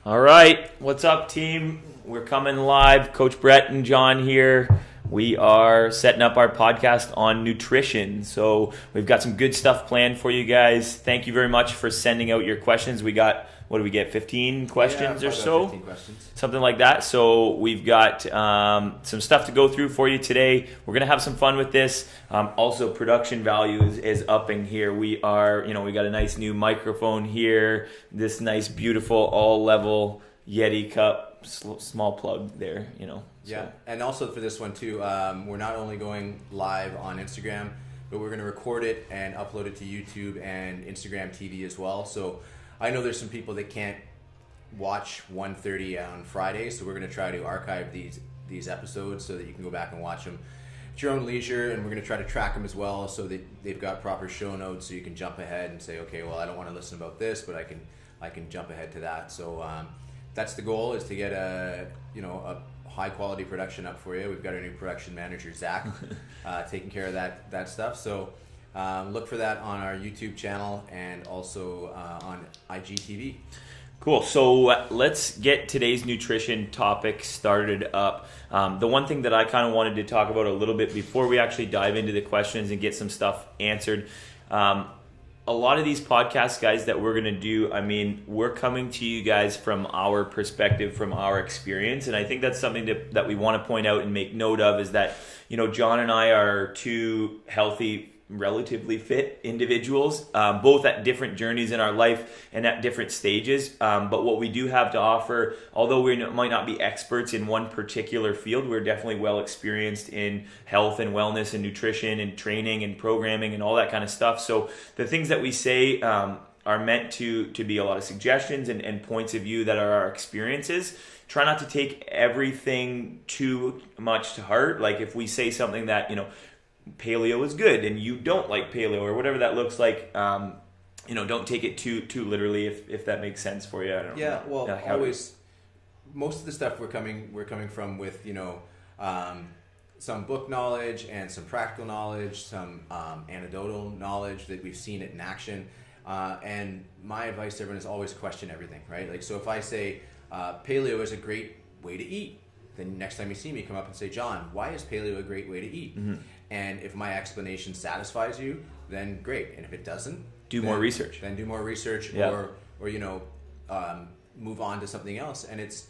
All right, what's up, team? We're coming live. Coach Brett and John here. We are setting up our podcast on nutrition. So we've got some good stuff planned for you guys. Thank you very much for sending out your questions. We got, what do we get, 15 questions or so? 15 questions. Something like that. So we've got some stuff to go through for you today. We're going to have some fun with this. Also, production value is upping here. We are, we got a nice new microphone here. This nice, beautiful, all-level Yeti cup, small plug there, So. Yeah, and also for this one too, we're not only going live on Instagram, but we're going to record it and upload it to YouTube and Instagram TV as well. So I know there's some people that can't watch 1:30 on Friday, so we're going to try to archive these episodes so that you can go back and watch them at your own leisure, and we're going to try to track them as well so that they've got proper show notes so you can jump ahead and say, okay, well, I don't want to listen about this, but I can jump ahead to that. So that's the goal, is to get a high quality production up for you. We've got our new production manager, Zach, taking care of that stuff. So look for that on our YouTube channel and also on IGTV. Cool. So let's get today's nutrition topic started up. The one thing that I kind of wanted to talk about a little bit before we actually dive into the questions and get some stuff answered. A lot of these podcasts, guys, that we're going to do, we're coming to you guys from our perspective, from our experience. And I think that's something that we want to point out and make note of, is that, John and I are two healthy, relatively fit individuals, both at different journeys in our life and at different stages. But what we do have to offer, although we might not be experts in one particular field, we're definitely well experienced in health and wellness and nutrition and training and programming and all that kind of stuff. So the things that we say are meant to be a lot of suggestions and points of view that are our experiences. Try not to take everything too much to heart. Like if we say something that, paleo is good and you don't like paleo or whatever that looks like, don't take it too literally, if that makes sense for you. I don't know. Yeah, well, always, most of the stuff we're coming from with some book knowledge and some practical knowledge, some anecdotal knowledge that we've seen it in action, and my advice to everyone is always question everything, right? Like, so if I say paleo is a great way to eat, then next time you see me, come up and say, John, why is paleo a great way to eat? Mm-hmm. And if my explanation satisfies you, then great. And if it doesn't, do more research. Then do more research, yeah. or move on to something else. And it's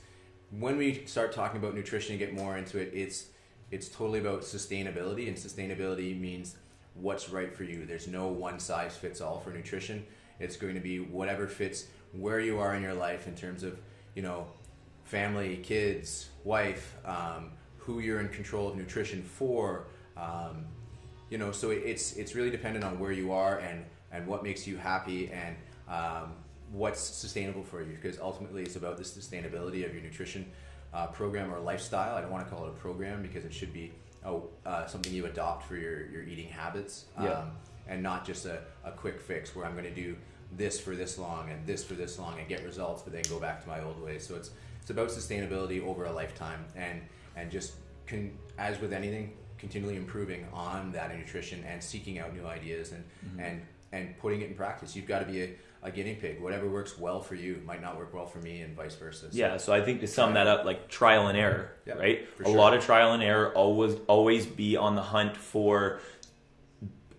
when we start talking about nutrition and get more into it, it's totally about sustainability, and sustainability means what's right for you. There's no one size fits all for nutrition. It's going to be whatever fits where you are in your life in terms of family, kids, wife, who you're in control of nutrition for. So it's really dependent on where you are and what makes you happy and what's sustainable for you, because ultimately it's about the sustainability of your nutrition program or lifestyle. I don't want to call it a program, because it should be something you adopt for your eating habits, and not just a quick fix where I'm going to do this for this long and this for this long and get results but then go back to my old ways. So it's about sustainability over a lifetime, and just as with anything, continually improving on that in nutrition and seeking out new ideas and putting it in practice. You've got to be a guinea pig. Whatever works well for you might not work well for me, and vice versa. So I think to sum that up, like trial and error, right? For sure. A lot of trial and error. Always be on the hunt for,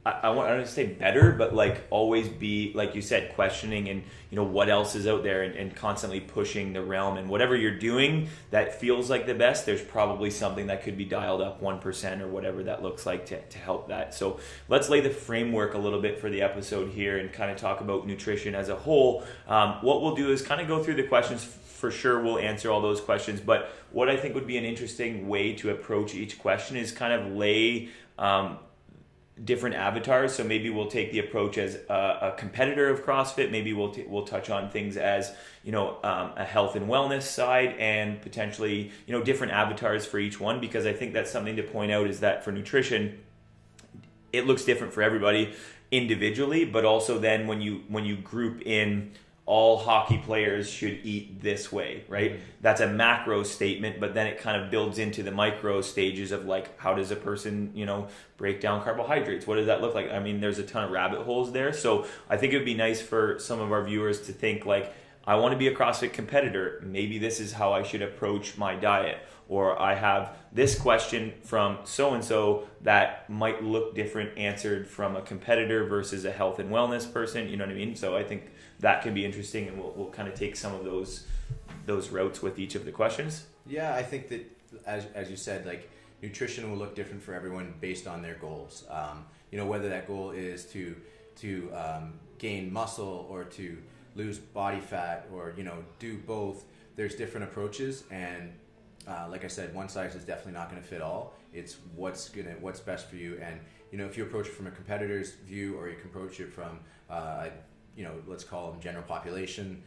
I don't say better, but like always be, like you said, questioning and what else is out there, and constantly pushing the realm. And whatever you're doing that feels like the best, there's probably something that could be dialed up 1% or whatever that looks like to help that. So let's lay the framework a little bit for the episode here and kind of talk about nutrition as a whole. What we'll do is kind of go through the questions. For sure we'll answer all those questions, but what I think would be an interesting way to approach each question is kind of lay different avatars. So maybe we'll take the approach as a competitor of CrossFit. Maybe we'll touch on things as a health and wellness side, and potentially different avatars for each one, because I think that's something to point out, is that for nutrition, it looks different for everybody individually, but also then when you group in all hockey players should eat this way, right? Mm-hmm. That's a macro statement, but then it kind of builds into the micro stages of like, how does a person, break down carbohydrates? What does that look like? I mean, there's a ton of rabbit holes there. So I think it would be nice for some of our viewers to think like, I want to be a CrossFit competitor. Maybe this is how I should approach my diet. Or I have this question from so-and-so that might look different answered from a competitor versus a health and wellness person. You know what I mean? So I think that can be interesting, and we'll kind of take some of those routes with each of the questions. Yeah, I think that as you said, like nutrition will look different for everyone based on their goals. Whether that goal is to gain muscle or to lose body fat, or do both. There's different approaches, and like I said, one size is definitely not going to fit all. It's what's best for you. And if you approach it from a competitor's view, or you can approach it from let's call them general population,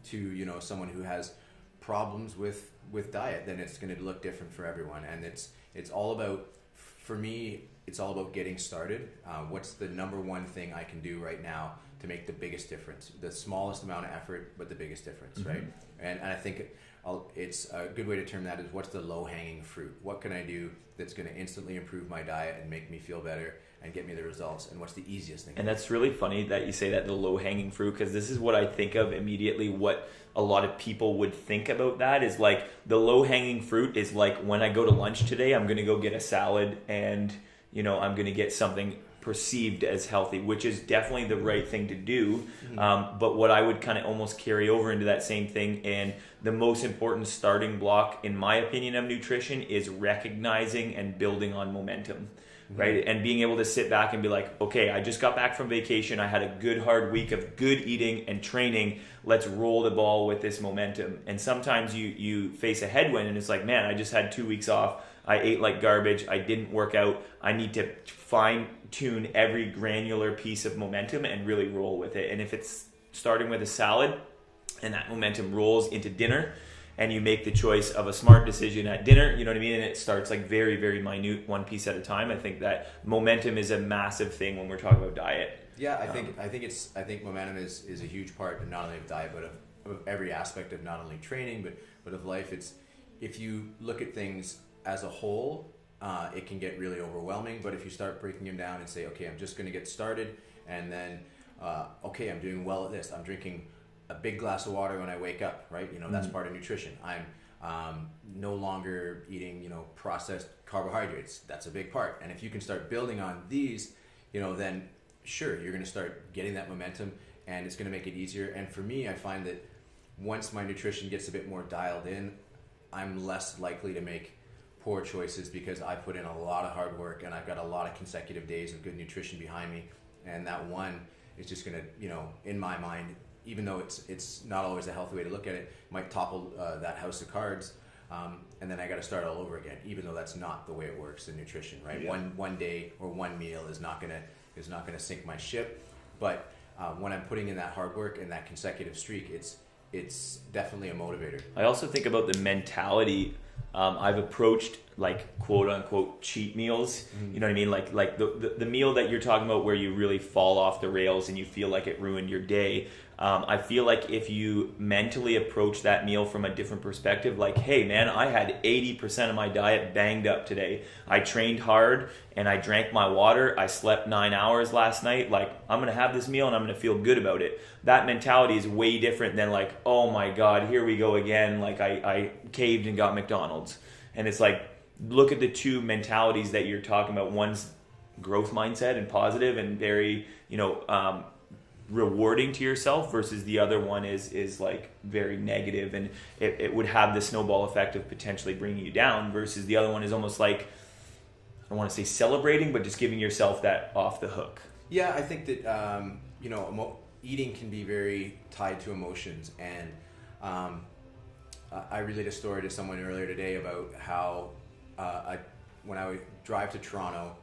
to someone who has problems with diet, then it's going to look different for everyone. And it's all about, for me, it's all about getting started. What's the number one thing I can do right now to make the biggest difference? The smallest amount of effort, but the biggest difference, right? And I think it's a good way to term that is, what's the low-hanging fruit? What can I do that's going to instantly improve my diet and make me feel better and get me the results? And what's the easiest thing? And that's really funny that you say that, the low-hanging fruit, because this is what I think of immediately. What a lot of people would think about that is like, the low-hanging fruit is like, when I go to lunch today, I'm going to go get a salad, and I'm going to get something perceived as healthy, which is definitely the right thing to do. But what I would kind of almost carry over into that same thing, and the most important starting block, in my opinion, of nutrition is recognizing and building on momentum, right? And being able to sit back and be like, okay, I just got back from vacation. I had a good hard week of good eating and training. Let's roll the ball with this momentum. And sometimes you face a headwind, and it's like, man, I just had 2 weeks off. I ate like garbage. I didn't work out. I need to fine tune every granular piece of momentum and really roll with it. And if it's starting with a salad and that momentum rolls into dinner, and you make the choice of a smart decision at dinner, you know what I mean? And it starts like very, very minute, one piece at a time. I think that momentum is a massive thing when we're talking about diet. Yeah, I think momentum is a huge part of not only of diet, but of every aspect of not only training, but of life. It's, if you look at things as a whole, it can get really overwhelming. But if you start breaking them down and say, okay, I'm just going to get started, and then okay, I'm doing well at this. I'm drinking a big glass of water when I wake up, right? That's part of nutrition. I'm no longer eating processed carbohydrates. That's a big part. And if you can start building on these, then sure, you're going to start getting that momentum, and it's going to make it easier. And for me, I find that once my nutrition gets a bit more dialed in, I'm less likely to make poor choices, because I put in a lot of hard work, and I've got a lot of consecutive days of good nutrition behind me. And that one is just going to, in my mind, even though it's not always a healthy way to look at it, might topple that house of cards, and then I got to start all over again. Even though that's not the way it works in nutrition, right? Yeah. One day or one meal is not gonna sink my ship. But when I'm putting in that hard work and that consecutive streak, it's definitely a motivator. I also think about the mentality. I've approached like quote unquote cheat meals. You know what I mean? Like the meal that you're talking about where you really fall off the rails and you feel like it ruined your day. I feel like if you mentally approach that meal from a different perspective, like, hey man, I had 80% of my diet banged up today. I trained hard and I drank my water. I slept 9 hours last night. Like, I'm going to have this meal and I'm going to feel good about it. That mentality is way different than like, oh my God, here we go again. Like I caved and got McDonald's. And it's like, look at the two mentalities that you're talking about. One's growth mindset and positive and very, rewarding to yourself, versus the other one is like very negative, and it would have the snowball effect of potentially bringing you down, versus the other one is almost like, I don't want to say celebrating, but just giving yourself that off the hook. Yeah, I think that eating can be very tied to emotions, and I relayed a story to someone earlier today about how when I would drive to Toronto,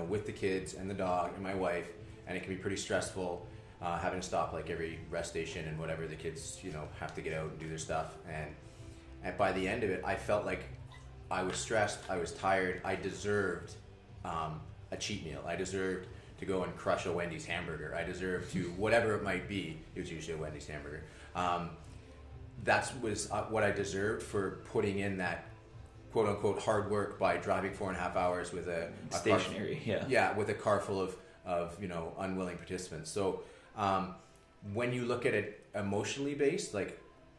with the kids and the dog and my wife, and it can be pretty stressful, having to stop like every rest station and whatever, the kids have to get out and do their stuff, and by the end of it I felt like I was stressed, I was tired, I deserved a cheat meal, I deserved to go and crush a Wendy's hamburger, I deserved to whatever it might be. It was usually a Wendy's hamburger. That was what I deserved for putting in that quote unquote hard work by driving 4.5 hours with a stationary car, with a car full of unwilling participants. So when you look at it emotionally based, like,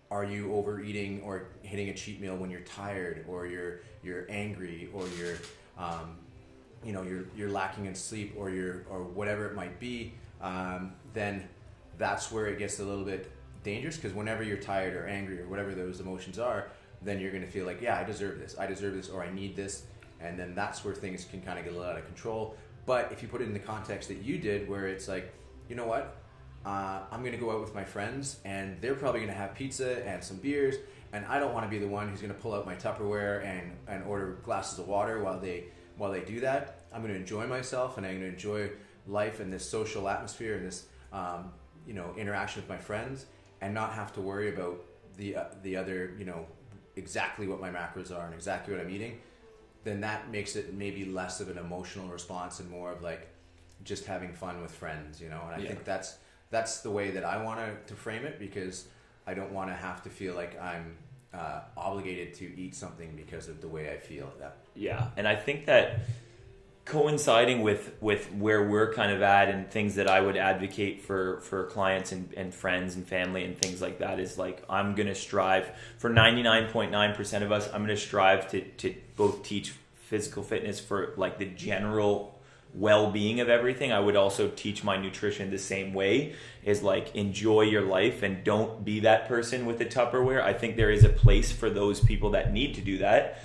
are you overeating or hitting a cheat meal when you're tired, or you're angry, or you're lacking in sleep, or whatever it might be, then that's where it gets a little bit dangerous, because whenever you're tired or angry or whatever those emotions are, then you're going to feel like, yeah, I deserve this, or I need this, and then that's where things can kind of get a little out of control. But if you put it in the context that you did, where it's like, you know what, I'm going to go out with my friends, and they're probably going to have pizza and some beers, and I don't want to be the one who's going to pull out my Tupperware and order glasses of water while they do that. I'm going to enjoy myself, and I'm going to enjoy life and this social atmosphere and this interaction with my friends, and not have to worry about the other, exactly what my macros are and exactly what I'm eating. Then that makes it maybe less of an emotional response and more of like just having fun with friends, and I think that's the way that I want to frame it, because I don't want to have to feel like I'm obligated to eat something because of the way I feel. Yeah, and I think that coinciding with where we're kind of at, and things that I would advocate for clients and friends and family and things like that, is like, I'm going to strive for 99.9% of us. I'm going to strive to both teach physical fitness for like the general well-being of everything. I would also teach my nutrition the same way, is like, enjoy your life and don't be that person with the Tupperware. I think there is a place for those people that need to do that,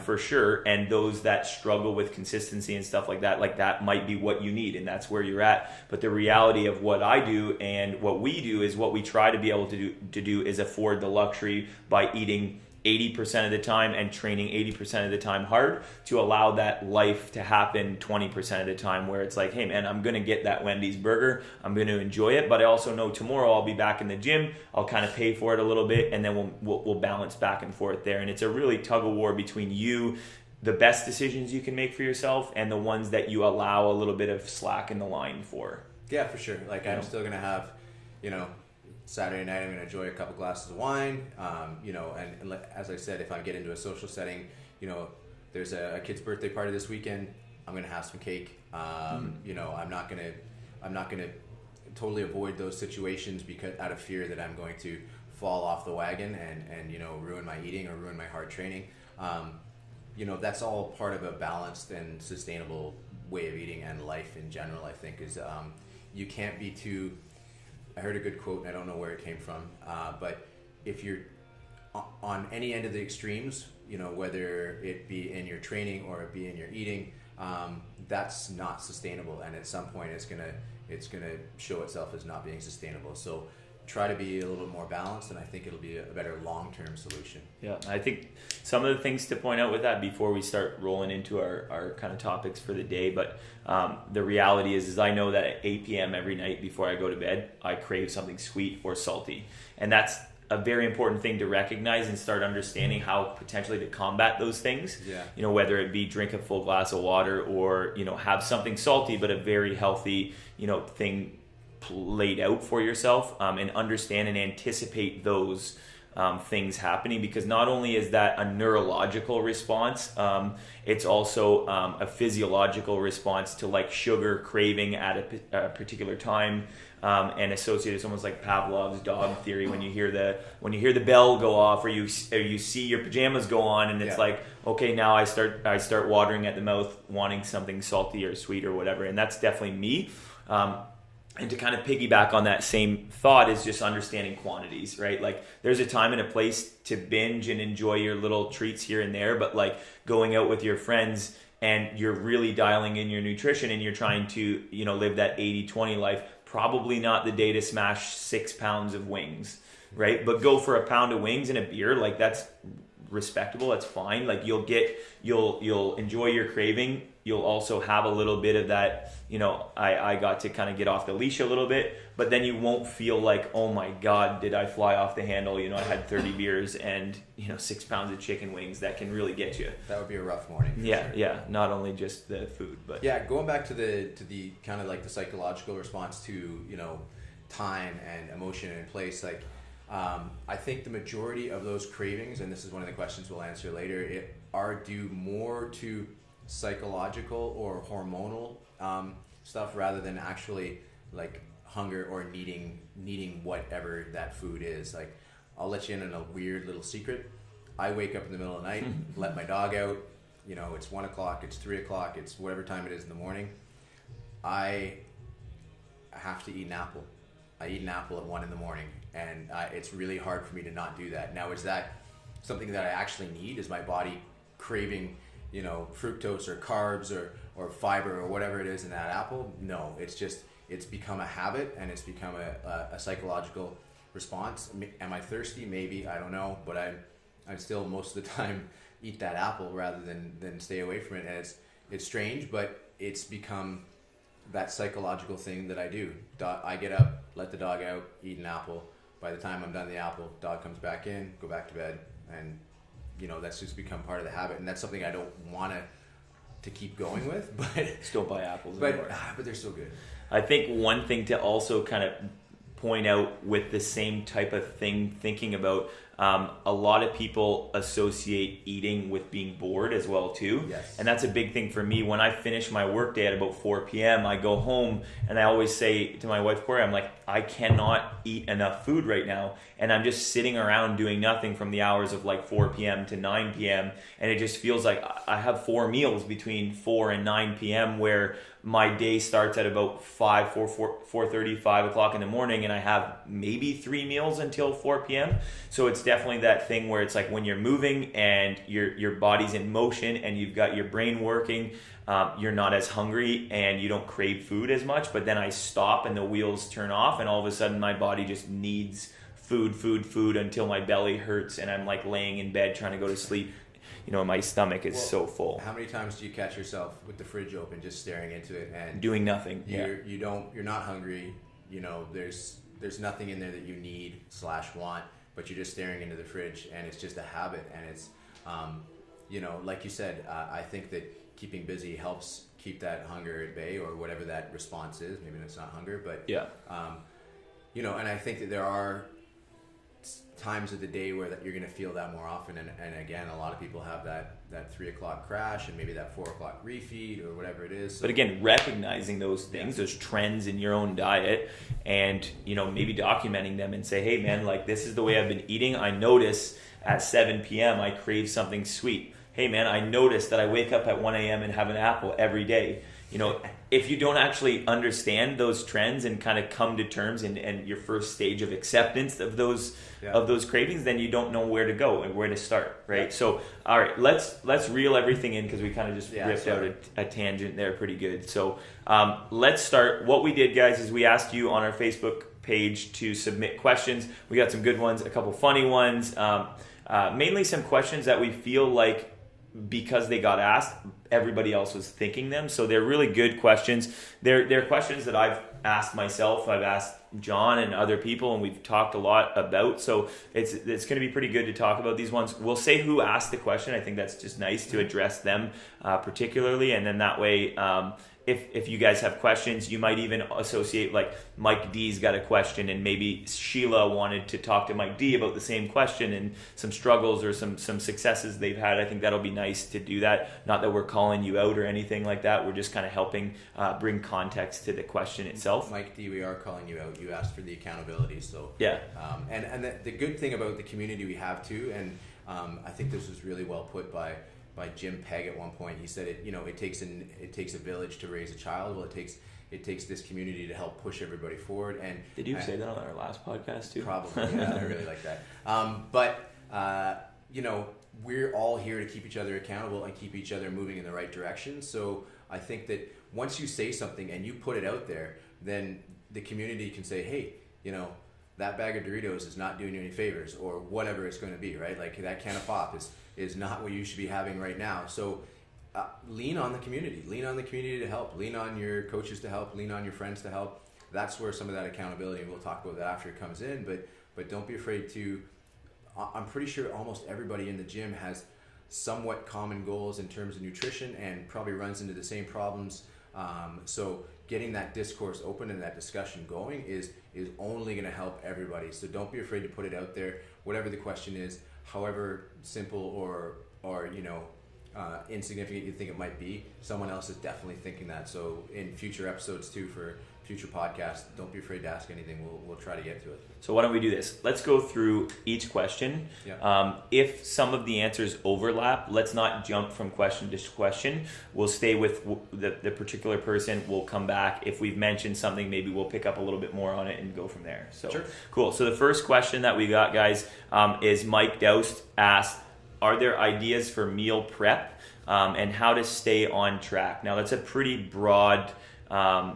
for sure, and those that struggle with consistency and stuff like that might be what you need, and that's where you're at. But the reality of what I do and what we do is, what we try to be able to do is afford the luxury by eating 80% of the time and training 80% of the time hard, to allow that life to happen 20% of the time, where it's like, hey man, I'm going to get that Wendy's burger, I'm going to enjoy it, but I also know tomorrow I'll be back in the gym, I'll kind of pay for it a little bit, and then we'll balance back and forth there. And it's a really tug of war between you, the best decisions you can make for yourself, and the ones that you allow a little bit of slack in the line for. Yeah, for sure. Like, I'm still going to have, Saturday night, I'm going to enjoy a couple glasses of wine, and as I said, if I get into a social setting, there's a kid's birthday party this weekend, I'm going to have some cake. I'm not going to totally avoid those situations because out of fear that I'm going to fall off the wagon and ruin my eating or ruin my hard training. That's all part of a balanced and sustainable way of eating and life in general. I think is you can't be too. I heard a good quote, and I don't know where it came from, but if you're on any end of the extremes, whether it be in your training or it be in your eating, that's not sustainable, and at some point it's gonna show itself as not being sustainable. So try to be a little bit more balanced, and I think it'll be a better long-term solution. Yeah, I think some of the things to point out with that before we start rolling into our kind of topics for the day, but the reality is I know that at 8 p.m. every night before I go to bed, I crave something sweet or salty. And that's a very important thing to recognize and start understanding how potentially to combat those things. Yeah. Whether it be drink a full glass of water, or, have something salty but a very healthy, thing laid out for yourself, and understand and anticipate those things happening, because not only is that a neurological response, it's also a physiological response to like sugar craving at a particular time, and associated. It's almost like Pavlov's dog theory, when you hear the bell go off, or you see your pajamas go on, and it's like, okay, now I start watering at the mouth, wanting something salty or sweet or whatever. And that's definitely me. And to kind of piggyback on that same thought is just understanding quantities, right? Like, there's a time and a place to binge and enjoy your little treats here and there, but like going out with your friends and you're really dialing in your nutrition and you're trying to, live that 80-20 life, probably not the day to smash 6 pounds of wings, right? But go for a pound of wings and a beer, like that's respectable, that's fine. Like you'll enjoy your craving. You'll also have a little bit of that, I got to kind of get off the leash a little bit, but then you won't feel like, oh my God, did I fly off the handle? I had 30 beers and, 6 pounds of chicken wings. That can really get you. That would be a rough morning. Yeah. Sure. Yeah. Not only just the food, but yeah, going back to the kind of like the psychological response to, time and emotion and place, like, I think the majority of those cravings, and this is one of the questions we'll answer later, are due more to psychological or hormonal stuff rather than actually like hunger or needing whatever that food is. Like, I'll let you in on a weird little secret. I wake up in the middle of the night, let my dog out. You know, it's 1 o'clock, it's 3 o'clock, it's whatever time it is in the morning. I have to eat an apple. I eat an apple at 1 in the morning, and it's really hard for me to not do that. Now, is that something that I actually need? Is my body craving, you know, fructose or carbs or fiber or whatever it is in that apple? No, it's become a habit, and it's become a psychological response. Am I thirsty? Maybe, I don't know, but I'm still most of the time eat that apple rather than stay away from it. And it's strange, but it's become that psychological thing that I do. I get up, let the dog out, eat an apple. By the time I'm done the apple, dog comes back in, go back to bed, and you know, that's just become part of the habit. And that's something I don't want to keep going with, but Still buy apples but anymore. but they're still good. I think one thing to also kind of point out with the same type of thing, thinking about a lot of people associate eating with being bored as well too. Yes. And that's a big thing for me. When I finish my work day at about 4 p.m., I go home and I always say to my wife, Corey, I'm like, I cannot eat enough food right now. And I'm just sitting around doing nothing from the hours of like 4 p.m. to 9 p.m. And it just feels like I have 4 meals between 4 and 9 p.m. where my day starts at about 4:30, 5 o'clock in the morning, and I have maybe 3 meals until 4 p.m. So it's definitely that thing where it's like when you're moving and your body's in motion and you've got your brain working, you're not as hungry and you don't crave food as much. But then I stop and the wheels turn off, and all of a sudden my body just needs food until my belly hurts and I'm like laying in bed trying to go to sleep. You know, my stomach is so full. How many times do you catch yourself with the fridge open, just staring into it and doing nothing? You're not hungry. You know, there's nothing in there that you need / want, but you're just staring into the fridge, and it's just a habit. And it's, you know, like you said, I think that keeping busy helps keep that hunger at bay, or whatever that response is. Maybe it's not hunger, but yeah. You know, and I think that there are times of the day where that you're going to feel that more often, and again, a lot of people have that 3 o'clock crash and maybe that 4 o'clock refeed or whatever it is. But again, recognizing those things, those trends in your own diet, and you know, maybe documenting them and say, hey man, like this is the way I've been eating. I notice at 7 p.m. I crave something sweet. Hey man, I notice that I wake up at 1 a.m. and have an apple every day. You know, if you don't actually understand those trends and kind of come to terms and your first stage of acceptance of those cravings, then you don't know where to go and where to start, right? Yeah. So, all right, let's reel everything in, because we kind of just ripped out a tangent there pretty good. So let's start. What we did, guys, is we asked you on our Facebook page to submit questions. We got some good ones, a couple funny ones, mainly some questions that we feel like, because they got asked, everybody else was thinking them. So they're really good questions. They're questions that I've asked myself, I've asked John and other people, and we've talked a lot about. So it's going to be pretty good to talk about these ones. We'll say who asked the question. I think that's just nice to address them particularly, and then that way if you guys have questions, you might even associate, like Mike D's got a question, and maybe Sheila wanted to talk to Mike D about the same question and some struggles or some successes they've had. I think that'll be nice to do that. Not that we're calling you out or anything like that. We're just kind of helping bring context to the question itself. Mike D, we are calling you out. You asked for the accountability, so yeah. And the good thing about the community we have too, and I think this was really well put by Jim Pegg at one point. He said it takes a village to raise a child. Well, it takes this community to help push everybody forward. And did you say that on our last podcast too? Probably, yeah. I really like that. But you know, we're all here to keep each other accountable and keep each other moving in the right direction. So I think that once you say something and you put it out there, then the community can say, hey, you know, that bag of Doritos is not doing you any favors, or whatever it's going to be, right? Like that can of pop is not what you should be having right now. So lean on the community. Lean on the community to help. Lean on your coaches to help. Lean on your friends to help. That's where some of that accountability, and we'll talk about that after it comes in, but don't be afraid to. I'm pretty sure almost everybody in the gym has somewhat common goals in terms of nutrition and probably runs into the same problems. So getting that discourse open and that discussion going is only going to help everybody. So don't be afraid to put it out there, whatever the question is, however simple or you know, insignificant you think it might be. Someone else is definitely thinking that. So in future episodes too, for future podcasts, don't be afraid to ask anything. We'll try to get to it. So why don't we do this? Let's go through each question. Yeah. If some of the answers overlap, let's not jump from question to question. We'll stay with the particular person. We'll come back. If we've mentioned something, maybe we'll pick up a little bit more on it and go from there. So Sure. Cool. So the first question that we got, guys, is Mike Doust asked, are there ideas for meal prep and how to stay on track? Now, that's a pretty broad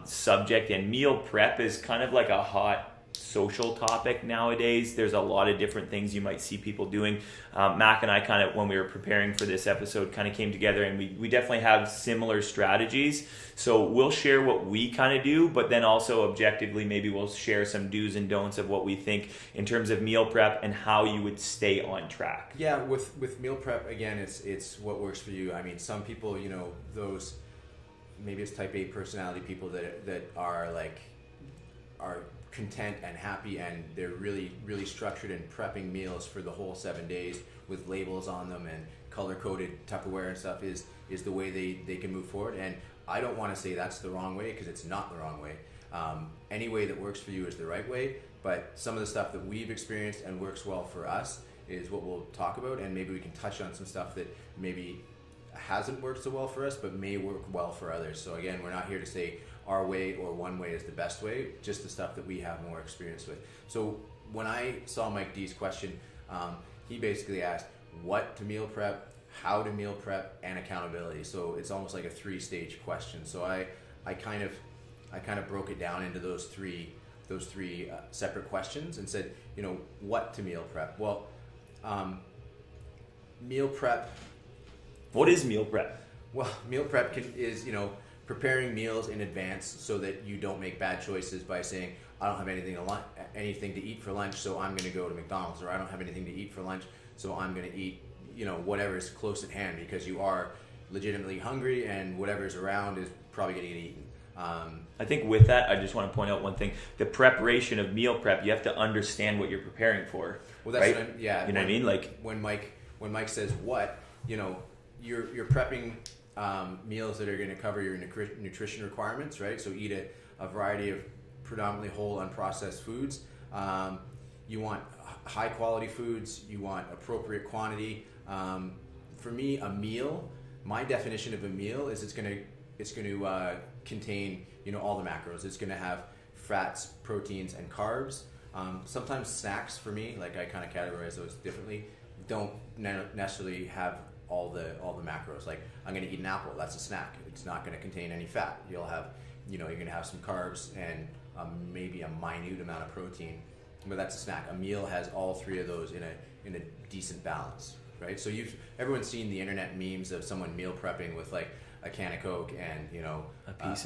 subject, and meal prep is kind of like a hot social topic nowadays. There's a lot of different things you might see people doing. Mac and I kind of, when we were preparing for this episode, kind of came together, and we definitely have similar strategies. So we'll share what we kind of do, but then also objectively, maybe we'll share some do's and don'ts of what we think in terms of meal prep and how you would stay on track. Yeah, with meal prep, again, it's what works for you. I mean, some people, those, maybe it's type A personality people that are content and happy, and they're really, really structured in prepping meals for the whole 7 days with labels on them and color-coded Tupperware and stuff is the way they can move forward. And I don't want to say that's the wrong way, because it's not the wrong way. Any way that works for you is the right way, but some of the stuff that we've experienced and works well for us is what we'll talk about, and maybe we can touch on some stuff that maybe hasn't worked so well for us but may work well for others. So again, we're not here to say our way or one way is the best way, just the stuff that we have more experience with. So when I saw Mike D's question, he basically asked what to meal prep, how to meal prep, and accountability. So it's almost like a 3-stage question. So I kind of broke it down into those three separate questions and said, what to meal prep? Well, meal prep. What is meal prep? Well, meal prep is preparing meals in advance so that you don't make bad choices by saying, I don't have anything to eat for lunch, so I'm going to go to McDonald's, or I don't have anything to eat for lunch, so I'm going to eat whatever is close at hand, because you are legitimately hungry and whatever's around is probably going to get eaten. I think with that, I just want to point out one thing. The preparation of meal prep, you have to understand what you're preparing for. Well, that's right? what yeah. You know what I mean? Like when Mike says what, you're prepping meals that are going to cover your nutrition requirements, right? So eat a variety of predominantly whole unprocessed foods. You want high quality foods. You want appropriate quantity. For me, a meal, my definition of a meal is it's going to contain all the macros. It's going to have fats, proteins, and carbs. Sometimes snacks, for me, like I kind of categorize those differently, don't necessarily have all the macros. Like, I'm going to eat an apple, that's a snack. It's not going to contain any fat. You'll have, you're going to have some carbs and maybe a minute amount of protein, but that's a snack. A meal has all three of those in a decent balance, right? So everyone's seen the internet memes of someone meal prepping with like a can of Coke and a piece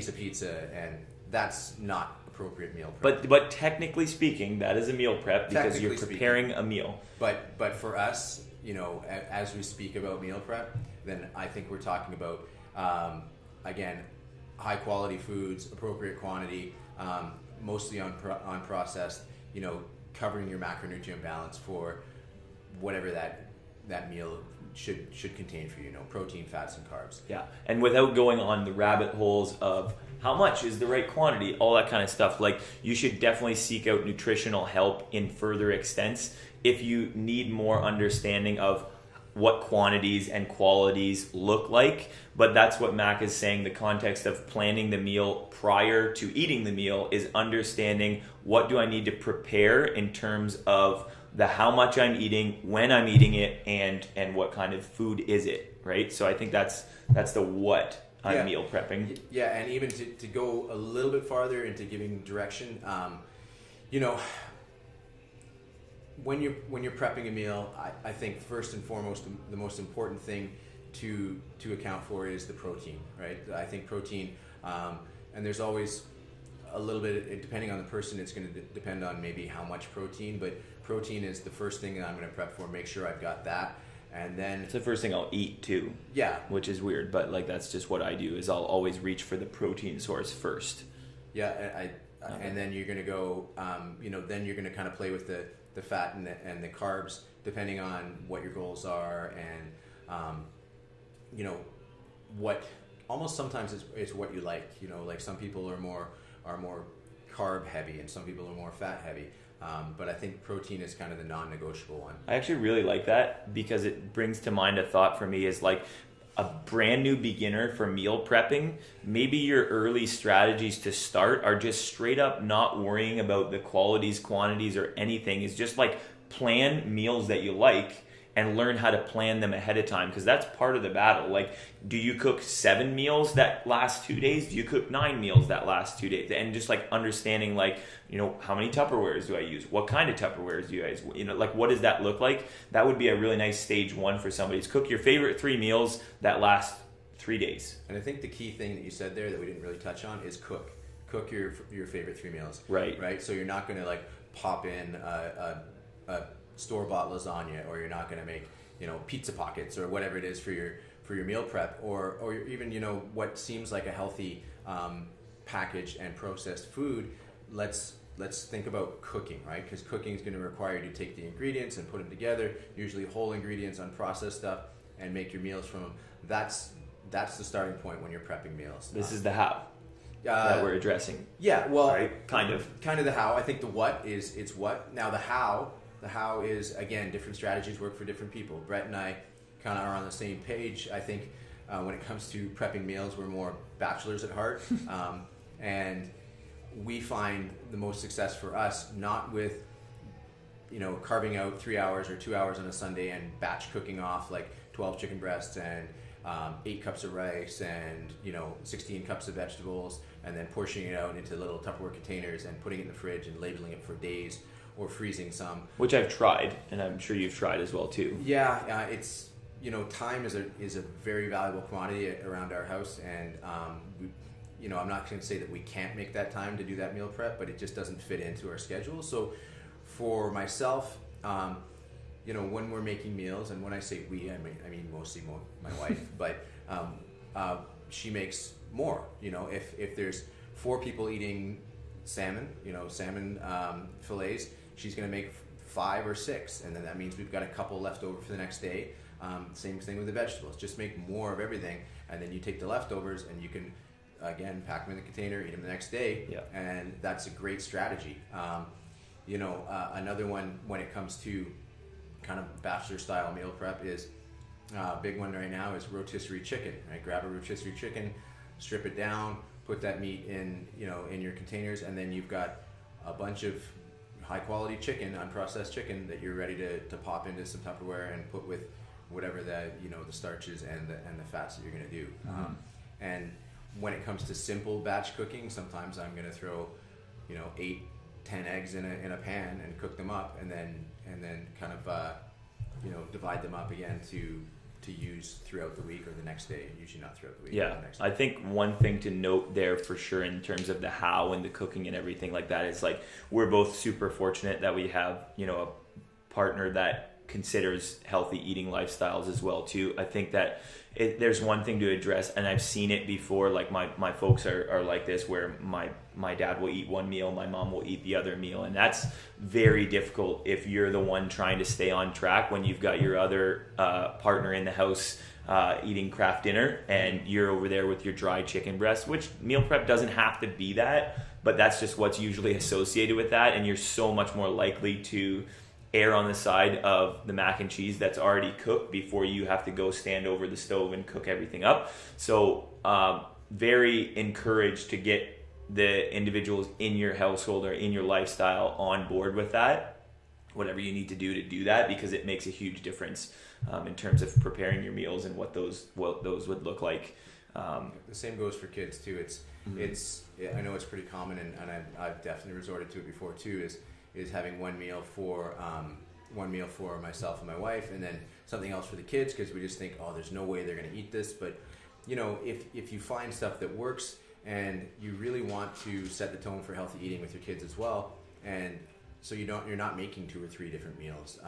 of pizza, and that's not appropriate meal prep. But technically speaking, that is a meal prep because you're preparing a meal. But for us, as we speak about meal prep, then I think we're talking about again, high quality foods, appropriate quantity, mostly unprocessed, covering your macronutrient balance for whatever that meal should contain for you, protein, fats, and carbs. Yeah, and without going on the rabbit holes of how much is the right quantity, all that kind of stuff, like you should definitely seek out nutritional help in further extents if you need more understanding of what quantities and qualities look like. But that's what Mac is saying. The context of planning the meal prior to eating the meal is understanding what do I need to prepare in terms of the how much I'm eating, when I'm eating it, and what kind of food is it, right? So I think that's the what I'm meal prepping. Yeah, and even to go a little bit farther into giving direction, when you're prepping a meal, I think first and foremost the most important thing to account for is the protein, right? I think protein, and there's always a little bit, depending on the person, it's going to depend on maybe how much protein, but protein is the first thing that I'm going to prep for, make sure I've got that. And then it's the first thing I'll eat too. Yeah. Which is weird, but like that's just what I do, is I'll always reach for the protein source first. Yeah, and then you're going to go, then you're going to kind of play with the fat and the carbs, depending on what your goals are, and what almost sometimes it's what you like. Like some people are more are more carb heavy and some people are more fat heavy. But I think protein is kind of the non-negotiable one. I actually really like that because it brings to mind a thought for me is like a brand new beginner for meal prepping. Maybe your early strategies to start are just straight up not worrying about the qualities, quantities, or anything. It's just like plan meals that you like and learn how to plan them ahead of time, because that's part of the battle. Like, do you cook 7 meals that last 2 days? Do you cook 9 meals that last 2 days? And just like understanding, like, you know, how many Tupperwares do I use? What kind of Tupperwares do you guys, you know, like, what does that look like? That would be a really nice stage 1 for somebody. Cook your favorite 3 meals that last 3 days. And I think the key thing that you said there that we didn't really touch on is cook your favorite 3 meals. Right. So you're not going to like pop in a store-bought lasagna, or you're not going to make, you know, pizza pockets or whatever it is for your meal prep, or even, you know, what seems like a healthy packaged and processed food. Let's think about cooking, right? Because cooking is going to require you to take the ingredients and put them together, usually whole ingredients, unprocessed stuff, and make your meals from them. That's the starting point when you're prepping meals. This is the how that we're addressing. Yeah, well, right? Kind of the how. I think the what is it's what. Now the how is, again, different strategies work for different people. Brett and I kind of are on the same page. I think when it comes to prepping meals, we're more bachelors at heart. And we find the most success for us not with, you know, carving out 3 hours or 2 hours on a Sunday and batch cooking off like 12 chicken breasts and 8 cups of rice and, you know, 16 cups of vegetables, and then portioning it out into little Tupperware containers and putting it in the fridge and labeling it for days, or freezing some. Which I've tried, and I'm sure you've tried as well too. Yeah, it's, you know, time is a very valuable commodity around our house, and we, you know, I'm not going to say that we can't make that time to do that meal prep, but it just doesn't fit into our schedule. So for myself, you know, when we're making meals, and when I say we, I mean mostly my wife, but she makes more. You know, if there's 4 people eating salmon, you know, salmon fillets, she's going to make 5 or 6, and then that means we've got a couple left over for the next day. Same thing with the vegetables. Just make more of everything, and then you take the leftovers and you can, again, pack them in the container, eat them the next day. Yeah. And that's a great strategy. You know, another one when it comes to kind of bachelor style meal prep is big one right now is rotisserie chicken. Right, grab a rotisserie chicken, strip it down, put that meat in, you know, in your containers, and then you've got a bunch of high quality chicken, unprocessed chicken, that you're ready to pop into some Tupperware and put with whatever the, you know, the starches and the fats that you're going to do. Mm-hmm. And when it comes to simple batch cooking, sometimes I'm going to throw, you know, 8-10 eggs in a pan and cook them up, and then kind of you know, divide them up again to use throughout the week or the next day. Usually not throughout the week. Yeah, the next day. I think one thing to note there for sure in terms of the how and the cooking and everything like that is, like, we're both super fortunate that we have, you know, a partner that considers healthy eating lifestyles as well too. I think that there's one thing to address, and I've seen it before, like my folks are like this, where my dad will eat one meal, my mom will eat the other meal, and that's very difficult if you're the one trying to stay on track when you've got your other partner in the house eating craft dinner and you're over there with your dry chicken breast, which meal prep doesn't have to be that, but that's just what's usually associated with that, and you're so much more likely to err on the side of the mac and cheese that's already cooked before you have to go stand over the stove and cook everything up. So very encouraged to get the individuals in your household or in your lifestyle on board with that, whatever you need to do that, because it makes a huge difference in terms of preparing your meals and what those would look like. The same goes for kids too. It's I know it's pretty common, and I've definitely resorted to it before too, is having one meal for myself and my wife, and then something else for the kids, because we just think, oh, there's no way they're going to eat this. But, you know, if you find stuff that works and you really want to set the tone for healthy eating with your kids as well, and so you're not making 2 or 3 different meals,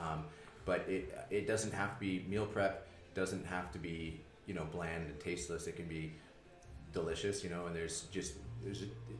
but it doesn't have to be meal prep, doesn't have to be, you know, bland and tasteless. It can be delicious, you know, and there's just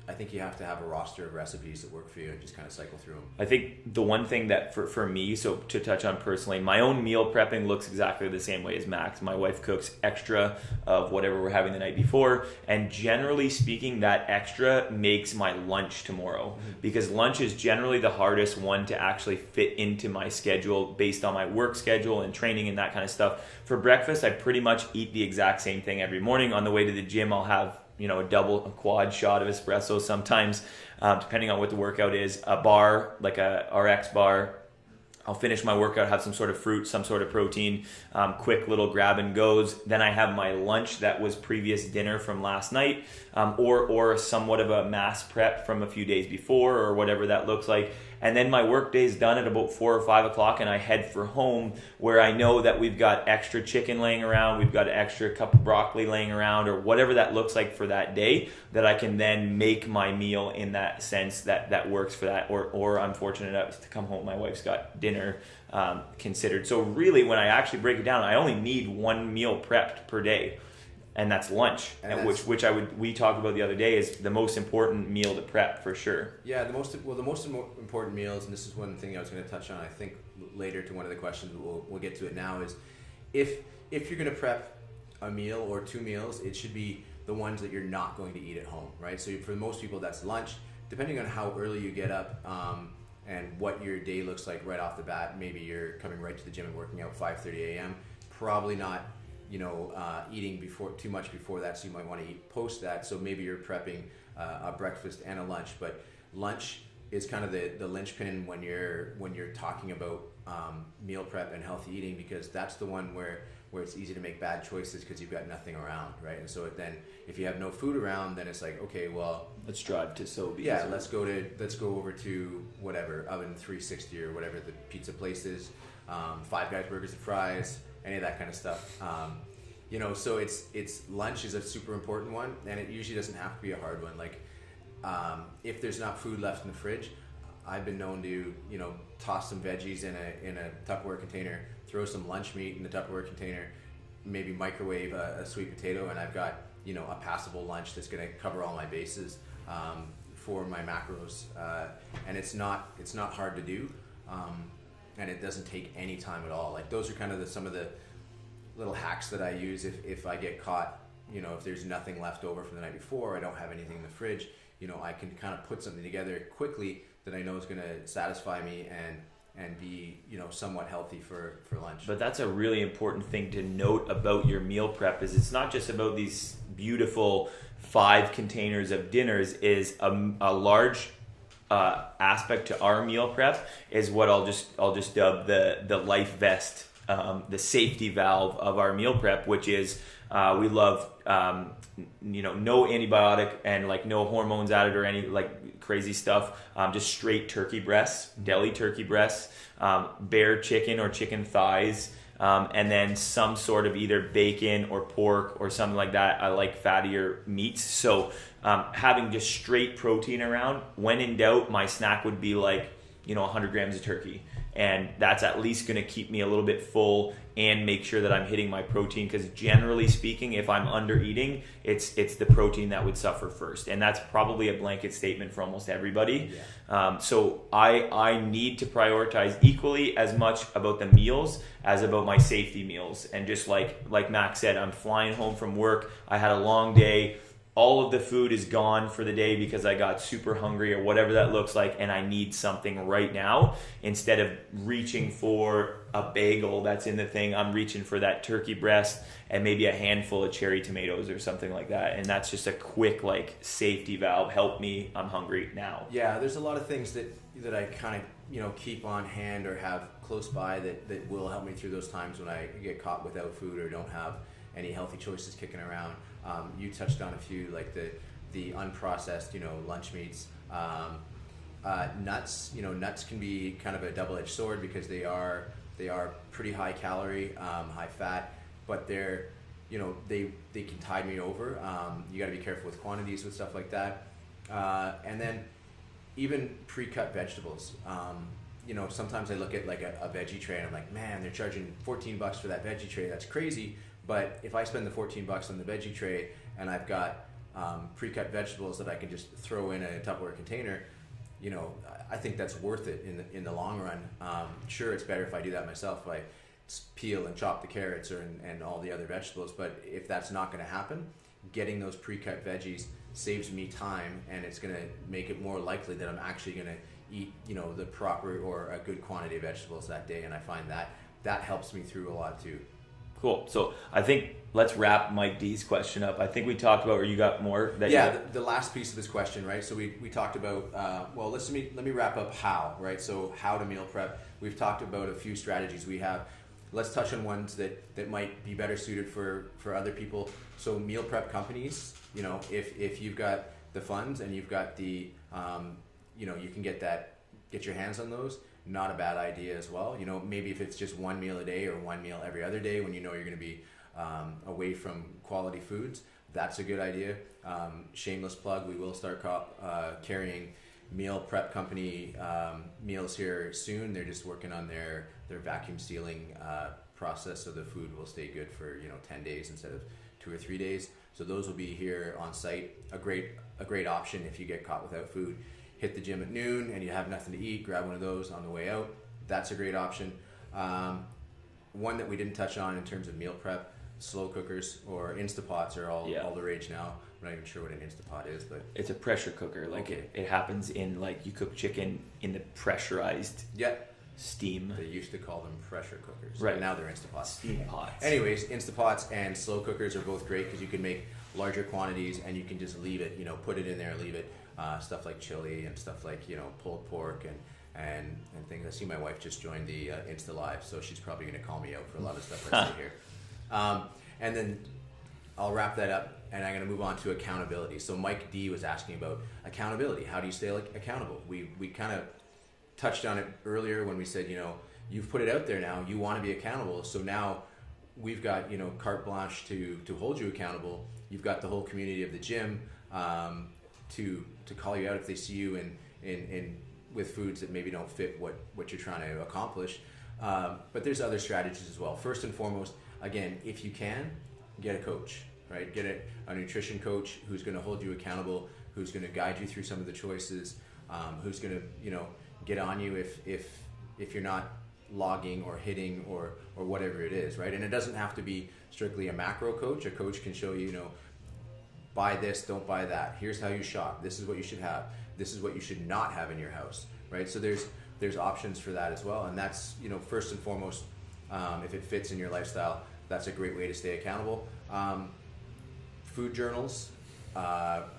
I think you have to have a roster of recipes that work for you and just kind of cycle through them. I think the one thing that for me, so to touch on personally, my own meal prepping looks exactly the same way as Max. My wife cooks extra of whatever we're having the night before, and generally speaking, that extra makes my lunch tomorrow, because lunch is generally the hardest one to actually fit into my schedule based on my work schedule and training and that kind of stuff. For breakfast, I pretty much eat the exact same thing every morning. On the way to the gym, I'll have a quad shot of espresso sometimes, depending on what the workout is, a bar, like a RX bar. I'll finish my workout, have some sort of fruit, some sort of protein, quick little grab and goes. Then I have my lunch that was previous dinner from last night, or somewhat of a mass prep from a few days before, or whatever that looks like. And then my work day is done at about 4 or 5 o'clock, and I head for home, where I know that we've got extra chicken laying around, we've got an extra cup of broccoli laying around, or whatever that looks like for that day, that I can then make my meal in that sense that works for that. Or I'm fortunate enough to come home, my wife's got dinner considered. So really, when I actually break it down, I only need one meal prepped per day. And that's lunch, which we talked about the other day, is the most important meal to prep for sure. Yeah, the most important meals, and this is one thing I was going to touch on, I think later to one of the questions, we'll get to it now, is if you're going to prep a meal or two meals, it should be the ones that you're not going to eat at home, right? So for most people, that's lunch. Depending on how early you get up and what your day looks like right off the bat, maybe you're coming right to the gym and working out 5:30 a.m. Probably not eating too much before that, so you might want to eat post that. So maybe you're prepping a breakfast and a lunch, but lunch is kind of the linchpin when you're talking about meal prep and healthy eating, because that's the one where it's easy to make bad choices because you've got nothing around, right? And so then if you have no food around, then it's like, okay, well, let's drive to Sobeys. Yeah, let's go over to whatever, Oven 360 or whatever the pizza place is, Five Guys burgers and fries, any of that kind of stuff. So it's lunch is a super important one, and it usually doesn't have to be a hard one. Like if there's not food left in the fridge, I've been known to toss some veggies in a Tupperware container, throw some lunch meat in the Tupperware container, maybe microwave a sweet potato, and I've got a passable lunch that's going to cover all my bases for my macros, and it's not hard to do. And it doesn't take any time at all. Like those are kind of some of the little hacks that I use if I get caught, if there's nothing left over from the night before, I don't have anything in the fridge, I can kind of put something together quickly that I know is going to satisfy me and be, somewhat healthy for lunch. But that's a really important thing to note about your meal prep, is it's not just about these beautiful 5 containers of dinners. Is a large aspect to our meal prep is what I'll just dub the life vest, the safety valve of our meal prep, which is we love no antibiotic and like no hormones added or any like crazy stuff, just straight turkey breasts, deli turkey breasts, bare chicken or chicken thighs, and then some sort of either bacon or pork or something like that. I like fattier meats, so having just straight protein around. When in doubt, my snack would be like 100 grams of turkey, and that's at least going to keep me a little bit full and make sure that I'm hitting my protein, because generally speaking, if I'm under eating, it's the protein that would suffer first, and that's probably a blanket statement for almost everybody. Yeah. So I need to prioritize equally as much about the meals as about my safety meals. And just like Max said, I'm flying home from work, I had a long day, all of the food is gone for the day because I got super hungry or whatever that looks like, and I need something right now. Instead of reaching for a bagel that's in the thing, I'm reaching for that turkey breast and maybe a handful of cherry tomatoes or something like that. And that's just a quick safety valve. Help me, I'm hungry now. Yeah, there's a lot of things that I kind of keep on hand or have close by that will help me through those times when I get caught without food or don't have any healthy choices kicking around. You touched on a few, like the unprocessed, lunch meats. Nuts, nuts can be kind of a double-edged sword because they are pretty high calorie, high fat, but they're, they can tide me over. You got to be careful with quantities with stuff like that. And then even pre-cut vegetables. Sometimes I look at like a veggie tray and I'm like, man, they're charging $14 for that veggie tray. That's crazy. But if I spend the $14 on the veggie tray and I've got pre-cut vegetables that I can just throw in a Tupperware container, you know, I think that's worth it in the long run. Sure, it's better if I do that myself, if I peel and chop the carrots and all the other vegetables, but if that's not going to happen, getting those pre-cut veggies saves me time, and it's going to make it more likely that I'm actually going to eat, you know, the proper or a good quantity of vegetables that day, and I find that helps me through a lot too. Cool. So I think let's wrap Mike D's question up. I think we talked about, or you got more? The last piece of this question, right? So we talked about, well, let me wrap up how, right? So how to meal prep. We've talked about a few strategies we have. Let's touch on ones that might be better suited for other people. So meal prep companies, you know, if you've got the funds and you've got the, you know, you can get your hands on those. Not a bad idea as well. You know, maybe if it's just one meal a day or one meal every other day when you know you're going to be away from quality foods, that's a good idea. Shameless plug, we will start carrying meal prep company meals here soon. They're just working on their vacuum sealing process, so the food will stay good for, you know, 10 days instead of 2 or 3 days. So those will be here on site. A great option if you get caught without food. Hit the gym at noon and you have nothing to eat, grab one of those on the way out. That's a great option. One that we didn't touch on in terms of meal prep, slow cookers or Instapots are all the rage now. I'm not even sure what an Instapot is, but it's a pressure cooker. Like it happens in, like, you cook chicken in the pressurized steam. They used to call them pressure cookers. Right. Now they're Instapots. Steam pots. Anyways, Instapots and slow cookers are both great because you can make larger quantities and you can just leave it, you know, put it in there, leave it. Stuff like chili and stuff like, you know, pulled pork and things. I see my wife just joined the Insta Live, so she's probably going to call me out for a lot of stuff I say here. And then I'll wrap that up, and I'm going to move on to accountability. So Mike D was asking about accountability. How do you stay accountable? We kind of touched on it earlier when we said, you know, you've put it out there now, you want to be accountable. So now we've got, you know, carte blanche to hold you accountable. You've got the whole community of the gym to call you out if they see you in with foods that maybe don't fit what you're trying to accomplish. But there's other strategies as well. First and foremost, again, if you can, get a coach, right? Get a nutrition coach who's going to hold you accountable, who's going to guide you through some of the choices, who's going to, you know, get on you if you're not logging or hitting or whatever it is, right? And it doesn't have to be strictly a macro coach. A coach can show you, you know, buy this, don't buy that. Here's how you shop. This is what you should have. This is what you should not have in your house, right? So there's options for that as well, and that's, you know, first and foremost, if it fits in your lifestyle, that's a great way to stay accountable. Food journals,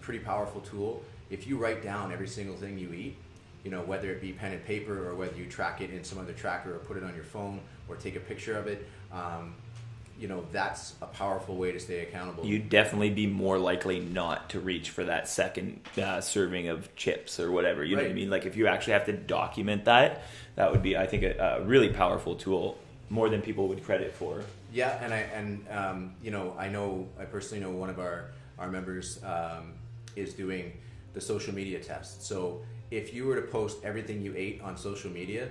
pretty powerful tool. If you write down every single thing you eat, you know, whether it be pen and paper or whether you track it in some other tracker or put it on your phone or take a picture of it, you know, that's a powerful way to stay accountable. You'd definitely be more likely not to reach for that second serving of chips or whatever. You know what I mean? Like, if you actually have to document that would be, I think, a really powerful tool, more than people would credit for. Yeah, and you know, I personally know one of our members is doing the social media test. So if you were to post everything you ate on social media,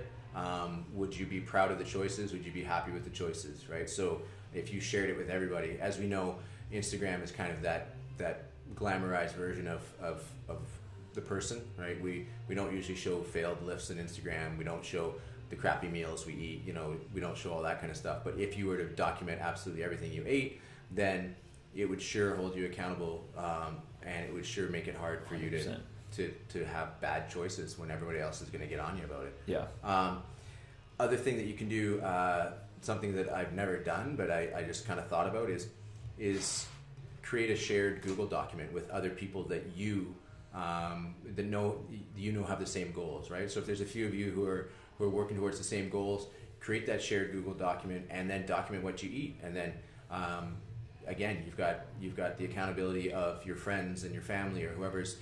would you be proud of the choices? Would you be happy with the choices, right? So if you shared it with everybody, as we know, Instagram is kind of that glamorized version of the person, right? We don't usually show failed lifts on Instagram. We don't show the crappy meals we eat, you know, we don't show all that kind of stuff. But if you were to document absolutely everything you ate, then it would sure hold you accountable, and it would sure make it hard for 100%. you to have bad choices when everybody else is going to get on you about it. Yeah. Other thing that you can do, something that I've never done, but I just kind of thought about is create a shared Google document with other people that you that know have the same goals, right? So if there's a few of you who are working towards the same goals, create that shared Google document and then document what you eat. And then again, you've got the accountability of your friends and your family or whoever's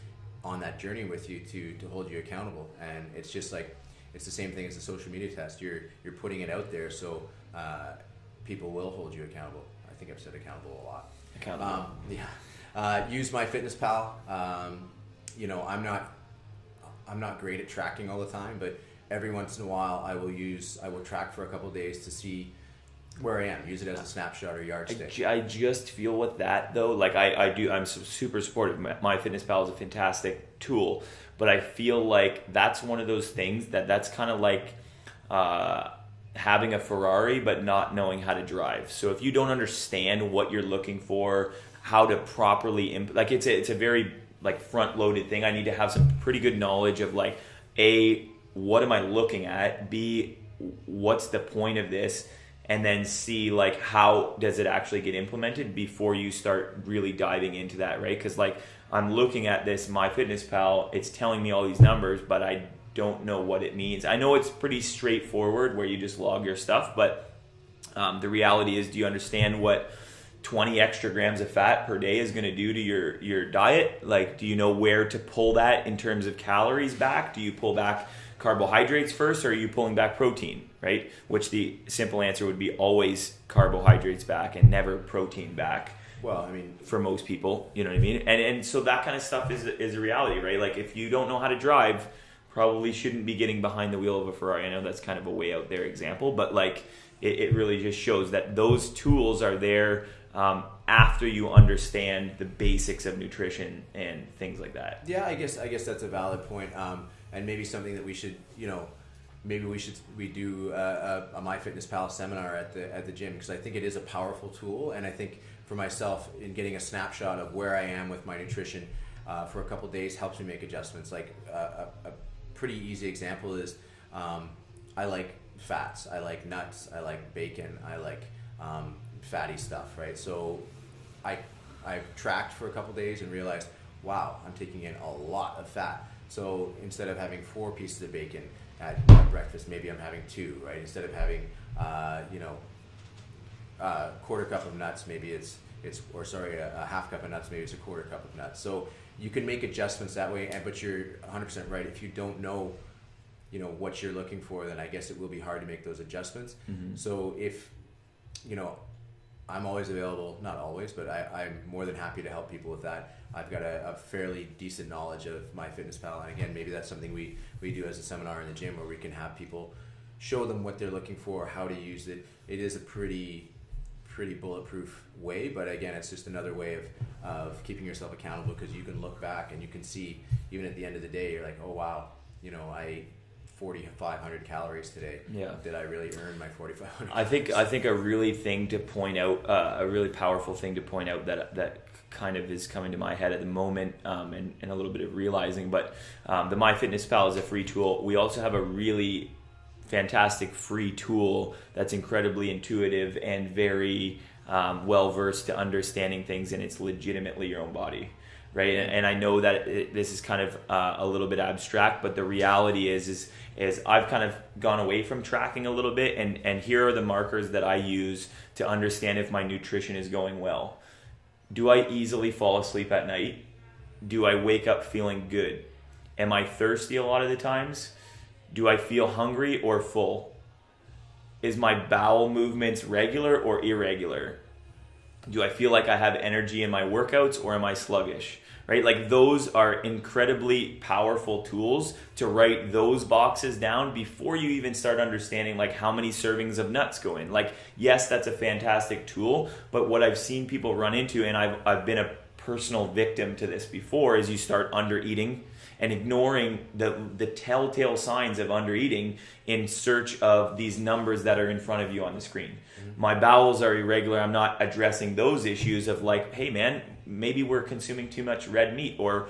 on that journey with you to hold you accountable. And it's just like, it's the same thing as the social media test. You're putting it out there, so people will hold you accountable. I think I've said accountable a lot. Accountable. Use MyFitnessPal. You know, I'm not great at tracking all the time, but every once in a while I will track for a couple of days to see where I am. Use it as a snapshot or yardstick. I just feel with that though, like I'm super supportive. MyFitnessPal is a fantastic tool, but I feel like that's one of those things that's kind of like having a Ferrari but not knowing how to drive. So if you don't understand what you're looking for, how to properly like it's a very like front loaded thing. I need to have some pretty good knowledge of like A, what am I looking at? B, what's the point of this? And then C, like how does it actually get implemented before you start really diving into that, right? Because like I'm looking at this MyFitnessPal, it's telling me all these numbers, but I don't know what it means. I know it's pretty straightforward where you just log your stuff, but the reality is, do you understand what 20 extra grams of fat per day is going to do to your diet? Like, do you know where to pull that in terms of calories back? Do you pull back carbohydrates first, or are you pulling back protein, right? Which the simple answer would be always carbohydrates back and never protein back. Well, I mean, for most people, you know what I mean? And so that kind of stuff is a reality, right? Like if you don't know how to drive, probably shouldn't be getting behind the wheel of a Ferrari. I know that's kind of a way out there example, but like it really just shows that those tools are there after you understand the basics of nutrition and things like that. Yeah, I guess that's a valid point. And maybe something that we should, maybe we do a MyFitnessPal seminar at the gym, because I think it is a powerful tool. And I think for myself, in getting a snapshot of where I am with my nutrition for a couple days helps me make adjustments. Like a pretty easy example is I like fats, I like nuts, I like bacon, I like fatty stuff, right? So I tracked for a couple days and realized, wow, I'm taking in a lot of fat. So instead of having 4 pieces of bacon at breakfast, maybe I'm having 2, right? Instead of having a quarter cup of nuts, maybe a half cup of nuts, maybe it's a quarter cup of nuts. So you can make adjustments that way, but you're 100% right. If you don't know, what you're looking for, then I guess it will be hard to make those adjustments. Mm-hmm. So if, I'm always available, not always, but I'm more than happy to help people with that. I've got a fairly decent knowledge of MyFitnessPal, and again, maybe that's something we do as a seminar in the gym, where we can have people show them what they're looking for, how to use it. It is a pretty bulletproof way, but again, it's just another way of keeping yourself accountable, because you can look back and you can see, even at the end of the day, you're like, oh wow, I ate 4,500 calories today. Yeah. Did I really earn my 4,500? I think a really thing to point out, a really powerful thing to point out that kind of is coming to my head at the moment, and a little bit of realizing, but the MyFitnessPal is a free tool. We also have a really fantastic free tool that's incredibly intuitive and very well versed to understanding things, and it's legitimately your own body, right? And I know that this is kind of a little bit abstract, but the reality is I've kind of gone away from tracking a little bit, and here are the markers that I use to understand if my nutrition is going well. Do I easily fall asleep at night? Do I wake up feeling good? Am I thirsty a lot of the times? Do I feel hungry or full? Is my bowel movements regular or irregular? Do I feel like I have energy in my workouts, or am I sluggish? Right? Like, those are incredibly powerful tools to write those boxes down before you even start understanding like how many servings of nuts go in. Like, yes, that's a fantastic tool, but what I've seen people run into, and I've been a personal victim to this before, is you start under eating and ignoring the telltale signs of under eating in search of these numbers that are in front of you on the screen. Mm-hmm. My bowels are irregular. I'm not addressing those issues of like, hey man, maybe we're consuming too much red meat, or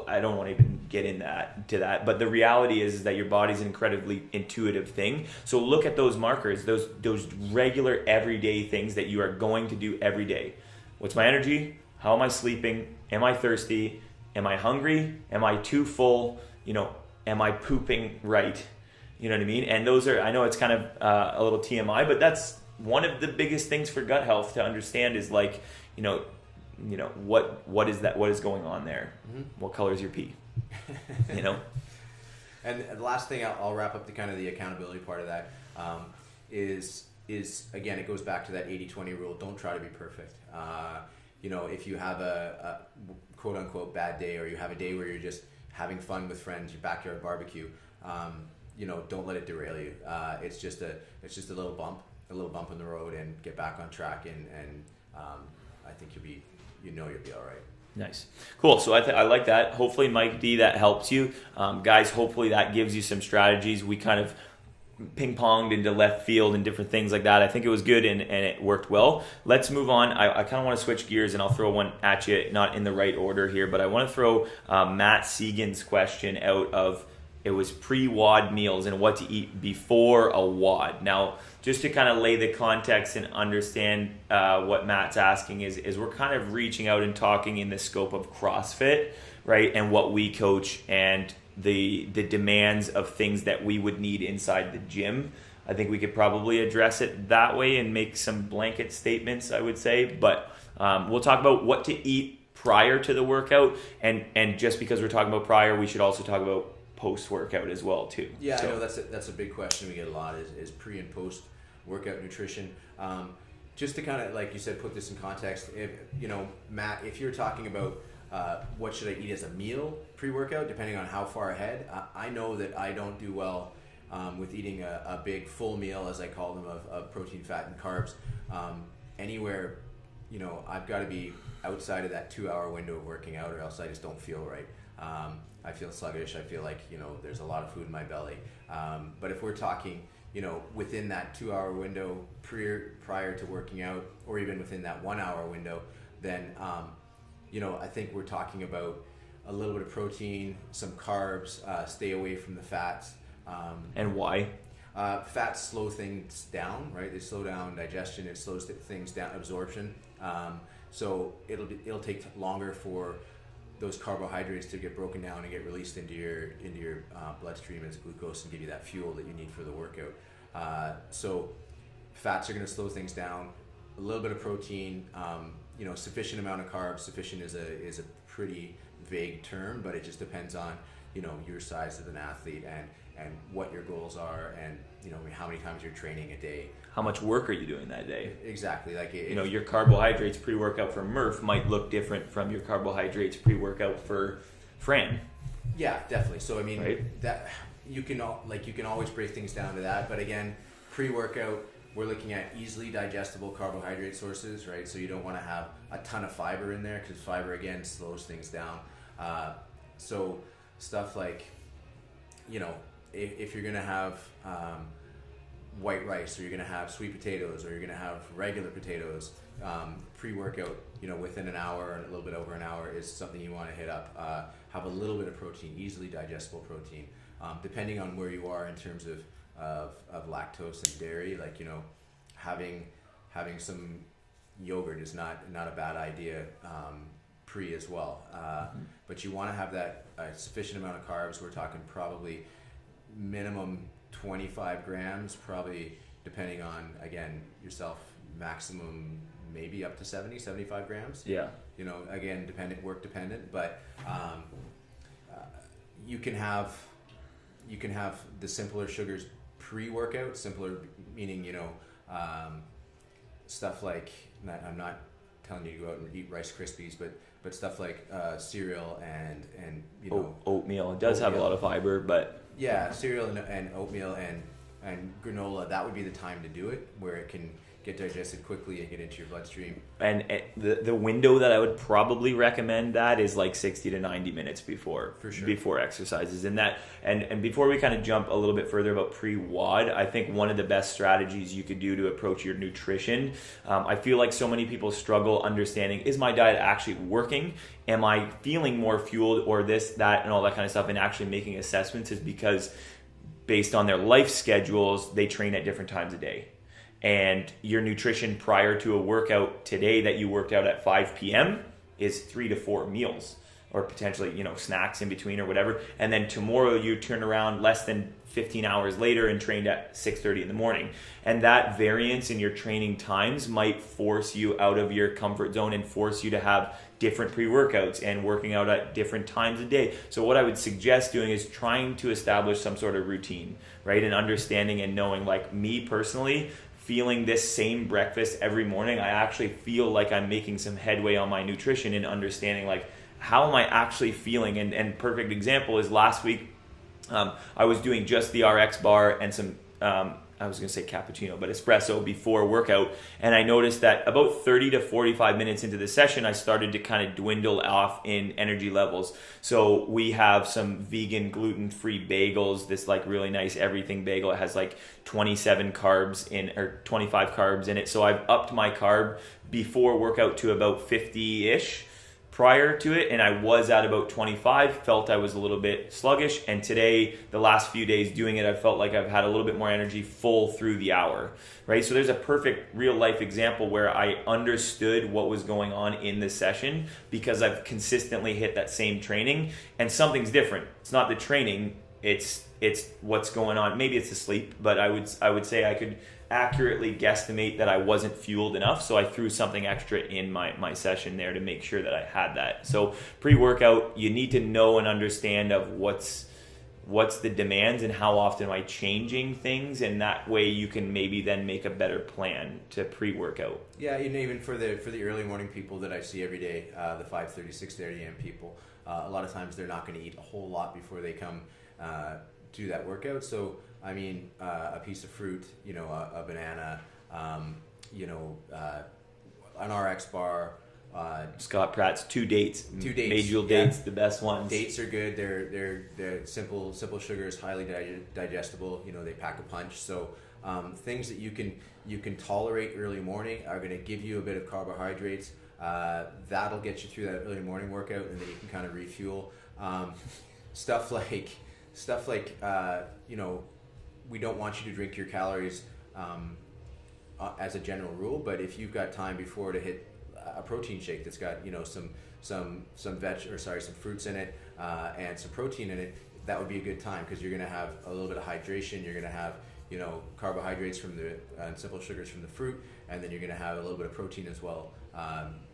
I don't want to even get into that, but the reality is that your body's an incredibly intuitive thing. So look at those markers, those regular everyday things that you are going to do every day. What's my energy? How am I sleeping? Am I thirsty? Am I hungry? Am I too full? Am I pooping right? You know what I mean? And those are, I know it's kind of a little TMI, but that's one of the biggest things for gut health to understand, is like, what is that? What is going on there? Mm-hmm. What color is your pee? And the last thing, I'll wrap up the kind of the accountability part of that, is again, it goes back to that 80-20 rule. Don't try to be perfect. If you have a quote unquote bad day, or you have a day where you're just having fun with friends, your backyard barbecue, don't let it derail you. It's just a little bump. a little bump in the road and get back on track, and I think you'll be all right. Nice. Cool. So I like that. Hopefully, Mike D, that helps you. Guys, hopefully that gives you some strategies. We kind of ping-ponged into left field and different things like that. I think it was good and it worked well. Let's move on. I kind of want to switch gears, and I'll throw one at you, not in the right order here, but I want to throw Matt Segan's question out of, it was pre-WOD meals and what to eat before a WOD. Now, just to kind of lay the context and understand what Matt's asking is we're kind of reaching out and talking in the scope of CrossFit, right? And what we coach and the demands of things that we would need inside the gym. I think we could probably address it that way and make some blanket statements, I would say. But we'll talk about what to eat prior to the workout. And just because we're talking about prior, we should also talk about post-workout as well too. Yeah, so. I know that's a big question we get a lot is pre and post workout nutrition. Just to kind of, like you said, put this in context, if Matt, if you're talking about what should I eat as a meal pre-workout, depending on how far ahead, I know that I don't do well with eating a big full meal, as I call them, of protein, fat, and carbs. Anywhere, I've got to be outside of that 2-hour window of working out, or else I just don't feel right. I feel sluggish. I feel like, there's a lot of food in my belly. But if we're talking, within that 2-hour window prior to working out, or even within that 1-hour window, then, I think we're talking about a little bit of protein, some carbs, stay away from the fats. And why? Fats slow things down, right? They slow down digestion. It slows things down, absorption. So it'll take longer for those carbohydrates to get broken down and get released into your bloodstream as glucose and give you that fuel that you need for the workout. So fats are going to slow things down. A little bit of protein, sufficient amount of carbs. Sufficient is a pretty vague term, but it just depends on your size as an athlete and what your goals are, and how many times you're training a day. How much work are you doing that day? Exactly. Like your carbohydrates pre-workout for Murph might look different from your carbohydrates pre-workout for Fran. Yeah, definitely. So I mean, right? That you can always break things down to that. But again, pre-workout, we're looking at easily digestible carbohydrate sources, right? So you don't want to have a ton of fiber in there, because fiber again slows things down. So stuff like, if you're gonna have white rice, or you're going to have sweet potatoes, or you're going to have regular potatoes, pre-workout, within an hour and a little bit over an hour is something you want to hit up. Have a little bit of protein, easily digestible protein, depending on where you are in terms of lactose and dairy. Like, having some yogurt is not a bad idea pre as well. But you want to have that sufficient amount of carbs. We're talking probably minimum 25 grams, probably, depending on, again, yourself, maximum maybe up to 75 grams. Yeah. Again, work dependent, but you can have the simpler sugars pre-workout. Simpler meaning, stuff like, I'm not telling you to go out and eat Rice Krispies, but stuff like cereal and oatmeal. It does have a lot of fiber, but yeah, cereal and oatmeal and granola, that would be the time to do it, where it can get digested quickly and get into your bloodstream. And the window that I would probably recommend that is like 60 to 90 minutes before, for sure, before exercises. And before we kind of jump a little bit further about pre-WOD, I think one of the best strategies you could do to approach your nutrition, I feel like so many people struggle understanding, is my diet actually working? Am I feeling more fueled, or this, that, and all that kind of stuff, and actually making assessments, is because based on their life schedules, they train at different times a day. And your nutrition prior to a workout today that you worked out at 5 p.m. is 3 to 4 meals, or potentially, snacks in between or whatever. And then tomorrow you turn around less than 15 hours later and trained at 6:30 in the morning. And that variance in your training times might force you out of your comfort zone and force you to have different pre-workouts and working out at different times a day. So what I would suggest doing is trying to establish some sort of routine, right? And understanding and knowing, like me personally, feeling this same breakfast every morning, I actually feel like I'm making some headway on my nutrition and understanding, like, how am I actually feeling? And perfect example is last week, I was doing just the RX bar and some I was going to say cappuccino, but espresso before workout. And I noticed that about 30 to 45 minutes into the session, I started to kind of dwindle off in energy levels. So we have some vegan gluten-free bagels, this like really nice everything bagel. It has like 27 carbs in, or 25 carbs in it. So I've upped my carb before workout to about 50-ish prior to it, and I was at about 25, felt I was a little bit sluggish, and today, the last few days doing it, I felt like I've had a little bit more energy full through the hour, right? So there's a perfect real life example where I understood what was going on in the session because I've consistently hit that same training, and something's different. It's not the training, it's what's going on. Maybe it's the sleep, but I would say I could accurately guesstimate that I wasn't fueled enough, so I threw something extra in my session there to make sure that I had that. So pre-workout, you need to know and understand of what's the demands and how often am I changing things, and that way you can maybe then make a better plan to pre-workout. Yeah, even for the early morning people that I see every day, the 5:30, 6:30 a.m. people, a lot of times they're not going to eat a whole lot before they come do that workout. So I mean, a piece of fruit, a banana, an RX bar. Scott Pratt's two dates. Major yeah. dates, the best ones. Dates are good. They're simple sugars, highly digestible. They pack a punch. So things that you can tolerate early morning are going to give you a bit of carbohydrates. That'll get you through that early morning workout, and then you can kind of refuel. Stuff like we don't want you to drink your calories as a general rule, but if you've got time before to hit a protein shake that's got some fruits in it and some protein in it, that would be a good time because you're going to have a little bit of hydration. You're going to have carbohydrates from and simple sugars from the fruit, and then you're going to have a little bit of protein as well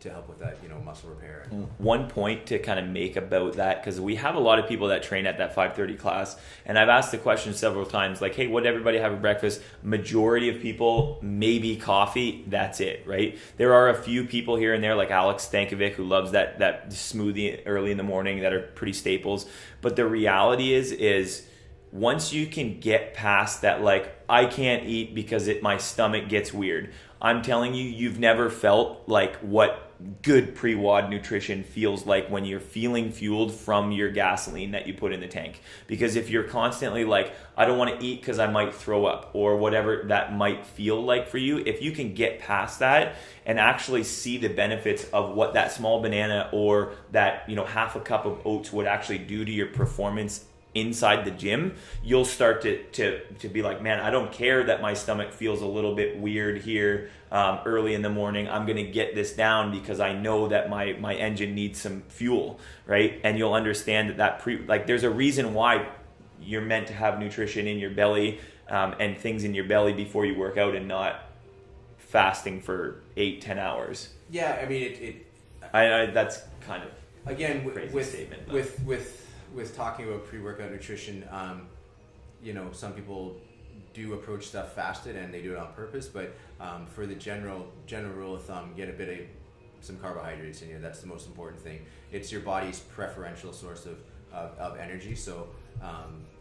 to help with that muscle repair. One point to kind of make about that, because we have a lot of people that train at that 5:30 class, and I've asked the question several times, like, hey, what did everybody have for breakfast? Majority of people, maybe coffee, that's it, right? There are a few people here and there, like Alex Stankovic, who loves that smoothie early in the morning, that are pretty staples. But the reality is once you can get past that, like, I can't eat because my stomach gets weird, I'm telling you, you've never felt like what good pre-WOD nutrition feels like when you're feeling fueled from your gasoline that you put in the tank. Because if you're constantly like, I don't want to eat because I might throw up, or whatever that might feel like for you, if you can get past that and actually see the benefits of what that small banana or that half a cup of oats would actually do to your performance inside the gym, you'll start to be like, man, I don't care that my stomach feels a little bit weird here early in the morning. I'm going to get this down because I know that my engine needs some fuel, right? And you'll understand that there's a reason why you're meant to have nutrition in your belly and things in your belly before you work out, and not fasting for 8-10 hours. Yeah, I mean I that's kind of again crazy statement. With talking about pre-workout nutrition, some people do approach stuff fasted and they do it on purpose, but for the general rule of thumb, get a bit of some carbohydrates in you. That's the most important thing. It's your body's preferential source of energy. So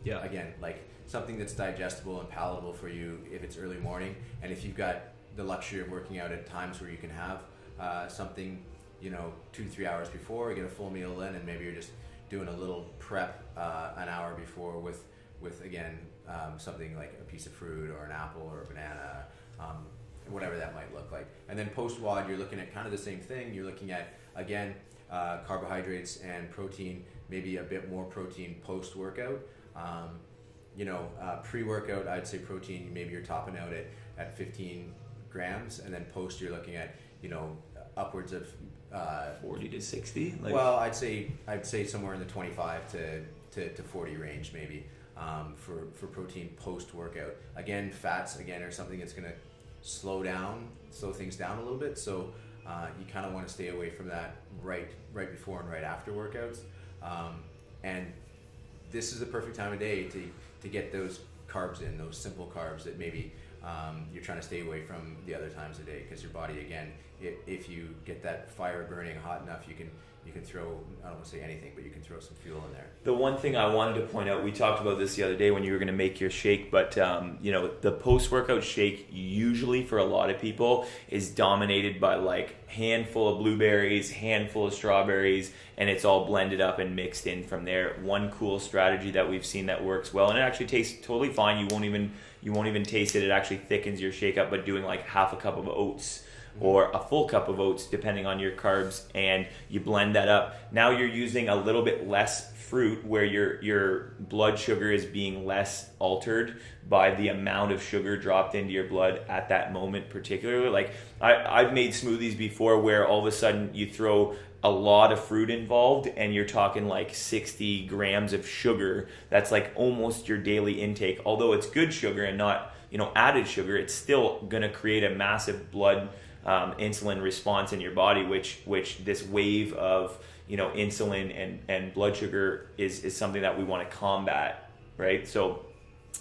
again, like something that's digestible and palatable for you if it's early morning, and if you've got the luxury of working out at times where you can have something 2-3 hours before, get a full meal in, and maybe you're just doing a little prep an hour before with again something like a piece of fruit or an apple or a banana, whatever that might look like. And then post-WOD, you're looking at kind of the same thing. You're looking at, again, carbohydrates and protein, maybe a bit more protein post-workout. Pre-workout, I'd say protein, maybe you're topping out at 15 grams, and then post you're looking at upwards of 40 to 60. Well, I'd say somewhere in the 25 to 40 range maybe for protein post workout. Again, fats are something that's going to slow things down a little bit. So you kind of want to stay away from that right before and right after workouts. And this is the perfect time of day to get those carbs in, those simple carbs that maybe you're trying to stay away from the other times of the day, because your body, again, if you get that fire burning hot enough, you you can throw, I don't want to say anything, but you can throw some fuel in there. The one thing I wanted to point out, we talked about this the other day when you were going to make your shake, but the post-workout shake usually for a lot of people is dominated by like handful of blueberries, handful of strawberries, and it's all blended up and mixed in from there. One cool strategy that we've seen that works well, and it actually tastes totally fine. You won't even taste it. It actually thickens your shake up, but doing like half a cup of oats or a full cup of oats depending on your carbs, and you blend that up. Now you're using a little bit less fruit where your blood sugar is being less altered by the amount of sugar dropped into your blood at that moment particularly. Like I've made smoothies before where all of a sudden you throw a lot of fruit involved and you're talking like 60 grams of sugar. That's like almost your daily intake. Although it's good sugar and not added sugar, it's still going to create a massive blood insulin response in your body, which this wave of insulin and blood sugar is something that we want to combat, right? So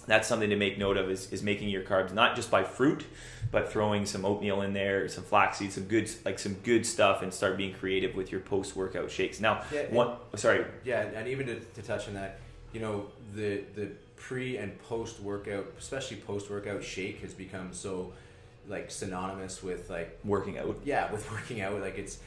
that's something to make note of is making your carbs not just by fruit, but throwing some oatmeal in there, some flaxseed, some good stuff, and start being creative with your post-workout shakes. Now, and even to touch on that, the pre and post-workout, especially post-workout shake has become so like synonymous with like working out. Yeah, with working out. Like it's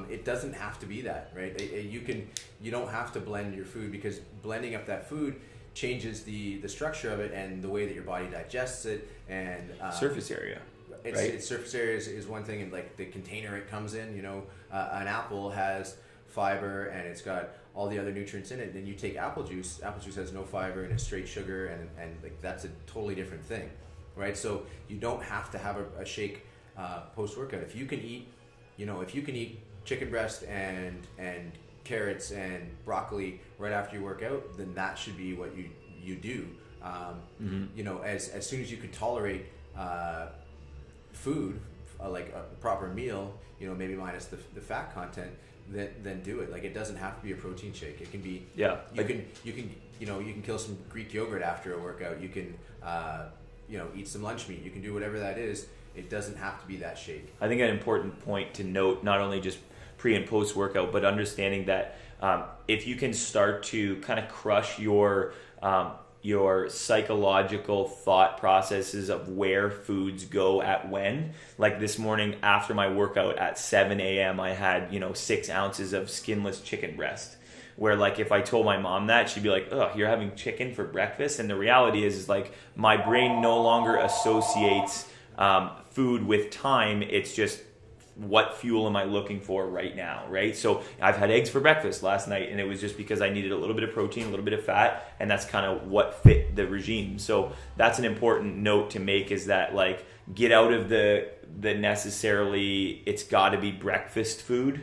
it doesn't have to be that, right? You don't have to blend your food, because blending up that food changes the structure of it and the way that your body digests it, and surface area. It's surface area is one thing, and like the container it comes in. An apple has fiber and it's got all the other nutrients in it. Then you take apple juice. Apple juice has no fiber and it's straight sugar, and like that's a totally different thing. Right, so you don't have to have a shake post workout. If you can eat, chicken breast and carrots and broccoli right after you work out, then that should be what you do. As soon as you can tolerate food, like a proper meal, maybe minus the fat content, then do it. Like it doesn't have to be a protein shake. It can be You can kill some Greek yogurt after a workout. You can eat some lunch meat. You can do whatever that is. It doesn't have to be that shake. I think an important point to note, not only just pre and post workout, but understanding that if you can start to kind of crush your psychological thought processes of where foods go at when. Like this morning after my workout at 7 a.m. I had 6 ounces of skinless chicken breast. Where like if I told my mom that, she'd be like, "Oh, you're having chicken for breakfast?" And the reality is like my brain no longer associates food with time. It's just what fuel am I looking for right now, right? So I've had eggs for breakfast last night, and it was just because I needed a little bit of protein, a little bit of fat, and that's kind of what fit the regime. So that's an important note to make, is that like get out of the necessarily it's got to be breakfast food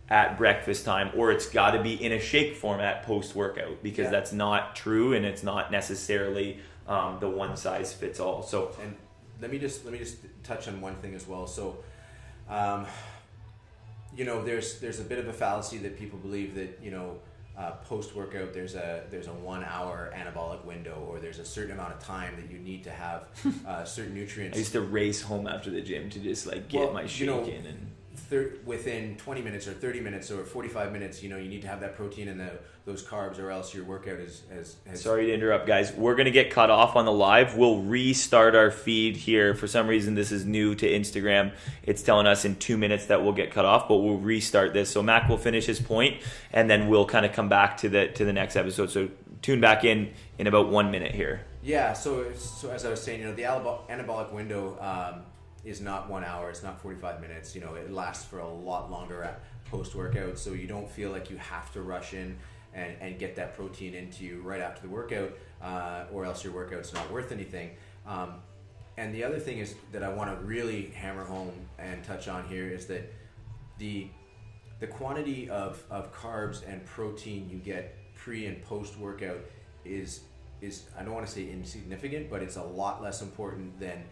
at breakfast time, or it's got to be in a shake format post-workout, because that's not true, and it's not necessarily the one size fits all. So, and let me just touch on one thing as well. So, there's a bit of a fallacy that people believe that post-workout there's a 1 hour anabolic window, or there's a certain amount of time that you need to have certain nutrients. I used to race home after the gym to just like get my shake in, and within 20 minutes or 30 minutes or 45 minutes, you need to have that protein and those carbs, or else your workout is Sorry to interrupt, guys. We're going to get cut off on the live. We'll restart our feed here. For some reason, this is new to Instagram. It's telling us in 2 minutes that we'll get cut off, but we'll restart this. So Mac will finish his point, and then we'll kind of come back to the next episode. So tune back in about 1 minute here. Yeah, so as I was saying, the anabolic window is not 1 hour, it's not 45 minutes. It lasts for a lot longer at post-workout, so you don't feel like you have to rush in and get that protein into you right after the workout, or else your workout's not worth anything. And the other thing is that I want to really hammer home and touch on here is that the quantity of carbs and protein you get pre and post-workout is I don't want to say insignificant, but it's a lot less important than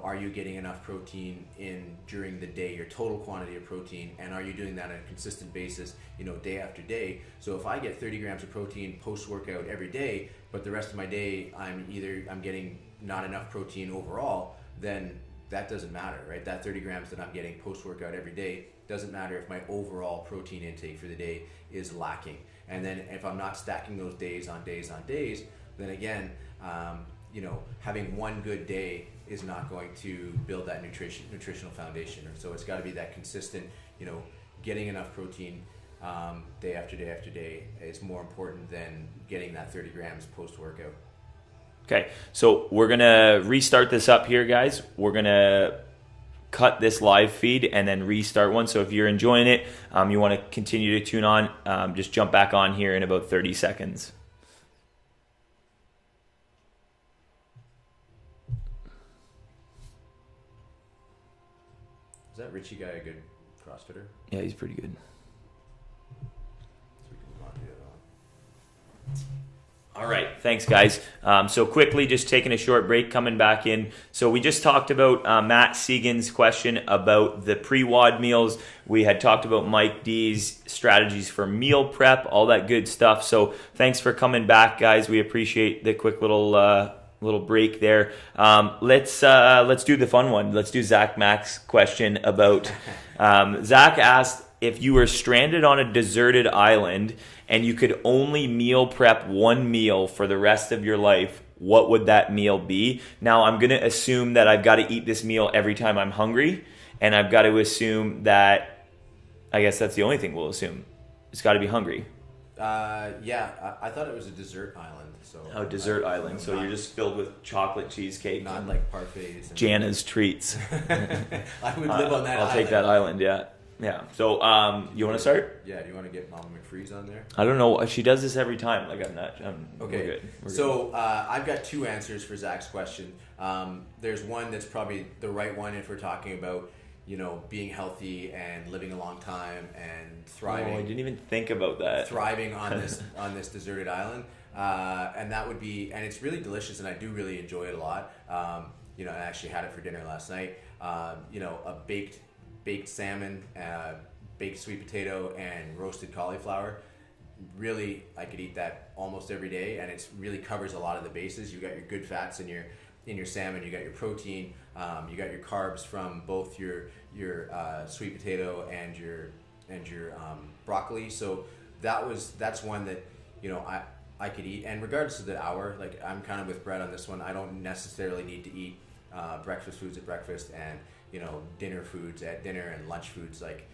are you getting enough protein in during the day, your total quantity of protein, and are you doing that on a consistent basis, day after day? So if I get 30 grams of protein post-workout every day, but the rest of my day I'm getting not enough protein overall, then that doesn't matter, right? That 30 grams that I'm getting post-workout every day doesn't matter if my overall protein intake for the day is lacking. And then if I'm not stacking those days on days on days, then again, having one good day is not going to build that nutritional foundation. So it's got to be that consistent, getting enough protein day after day after day is more important than getting that 30 grams post-workout. Okay, so we're going to restart this up here, guys. We're going to cut this live feed and then restart one. So if you're enjoying it, you want to continue to tune on, just jump back on here in about 30 seconds. Is that Richie guy a good CrossFitter? Yeah, he's pretty good. So we can move on to the other one. All right, thanks, guys. So quickly, just taking a short break, coming back in. So we just talked about Matt Segan's question about the pre-WOD meals. We had talked about Mike D's strategies for meal prep, all that good stuff. So thanks for coming back, guys. We appreciate the quick little break there. Let's do the fun one. Let's do Zach Mack's question about. Zach asked, if you were stranded on a deserted island and you could only meal prep one meal for the rest of your life, what would that meal be? Now, I'm going to assume that I've got to eat this meal every time I'm hungry, and I've got to assume that, I guess that's the only thing we'll assume. It's got to be hungry. I thought it was a dessert island. So dessert island. So you're just filled with chocolate cheesecake. Not like parfaits. Jana's treats. I would live on that island. I'll take that island, yeah. Yeah. So, you want to start? Yeah. Do you want to get Mama McFreeze on there? I don't know. She does this every time. Like, okay. We're good. So, I've got two answers for Zach's question. There's one that's probably the right one if we're talking about, being healthy and living a long time and thriving. Oh, I didn't even think about that. Thriving on this deserted island. And that would be, and it's really delicious, and I do really enjoy it a lot. I actually had it for dinner last night. A baked salmon, baked sweet potato, and roasted cauliflower. Really, I could eat that almost every day, and it really covers a lot of the bases. You got your good fats in your salmon. You got your protein. You got your carbs from both your sweet potato and your broccoli. So that's one that I could eat. And regardless of the hour, like I'm kind of with Brett on this one. I don't necessarily need to eat breakfast foods at breakfast and dinner foods at dinner and lunch foods like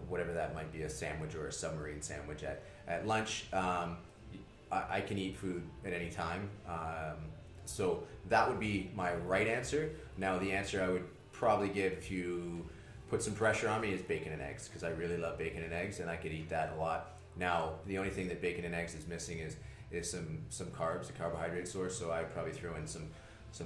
whatever that might be, a sandwich or a submarine sandwich at lunch. I can eat food at any time. So that would be my right answer. Now the answer I would probably give if you put some pressure on me is bacon and eggs, because I really love bacon and eggs and I could eat that a lot. Now the only thing that bacon and eggs is missing is some carbs, a carbohydrate source. So I'd probably throw in some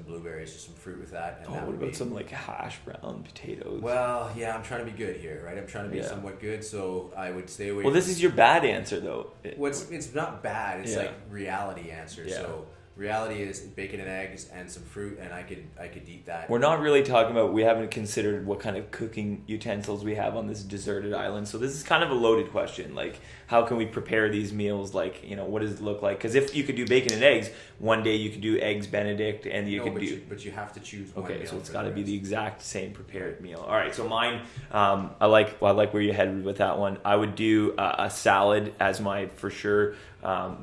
blueberries or some fruit with that. And what about some like hash brown potatoes? Well, yeah, I'm trying to be good here, right? I'm trying to be somewhat good, so I would stay away. Well, this is your bad answer, though. It's not bad. It's like reality answer. Yeah. So reality is bacon and eggs and some fruit, and I could eat that. We're not really talking about. We haven't considered what kind of cooking utensils we have on this deserted island. So this is kind of a loaded question. Like, how can we prepare these meals? Like, what does it look like? Because if you could do bacon and eggs, one day you could do eggs Benedict, and but you have to choose one. Okay, so it's got to be the exact same prepared meal. All right, so mine, I like where you headed with that one. I would do a salad as my for sure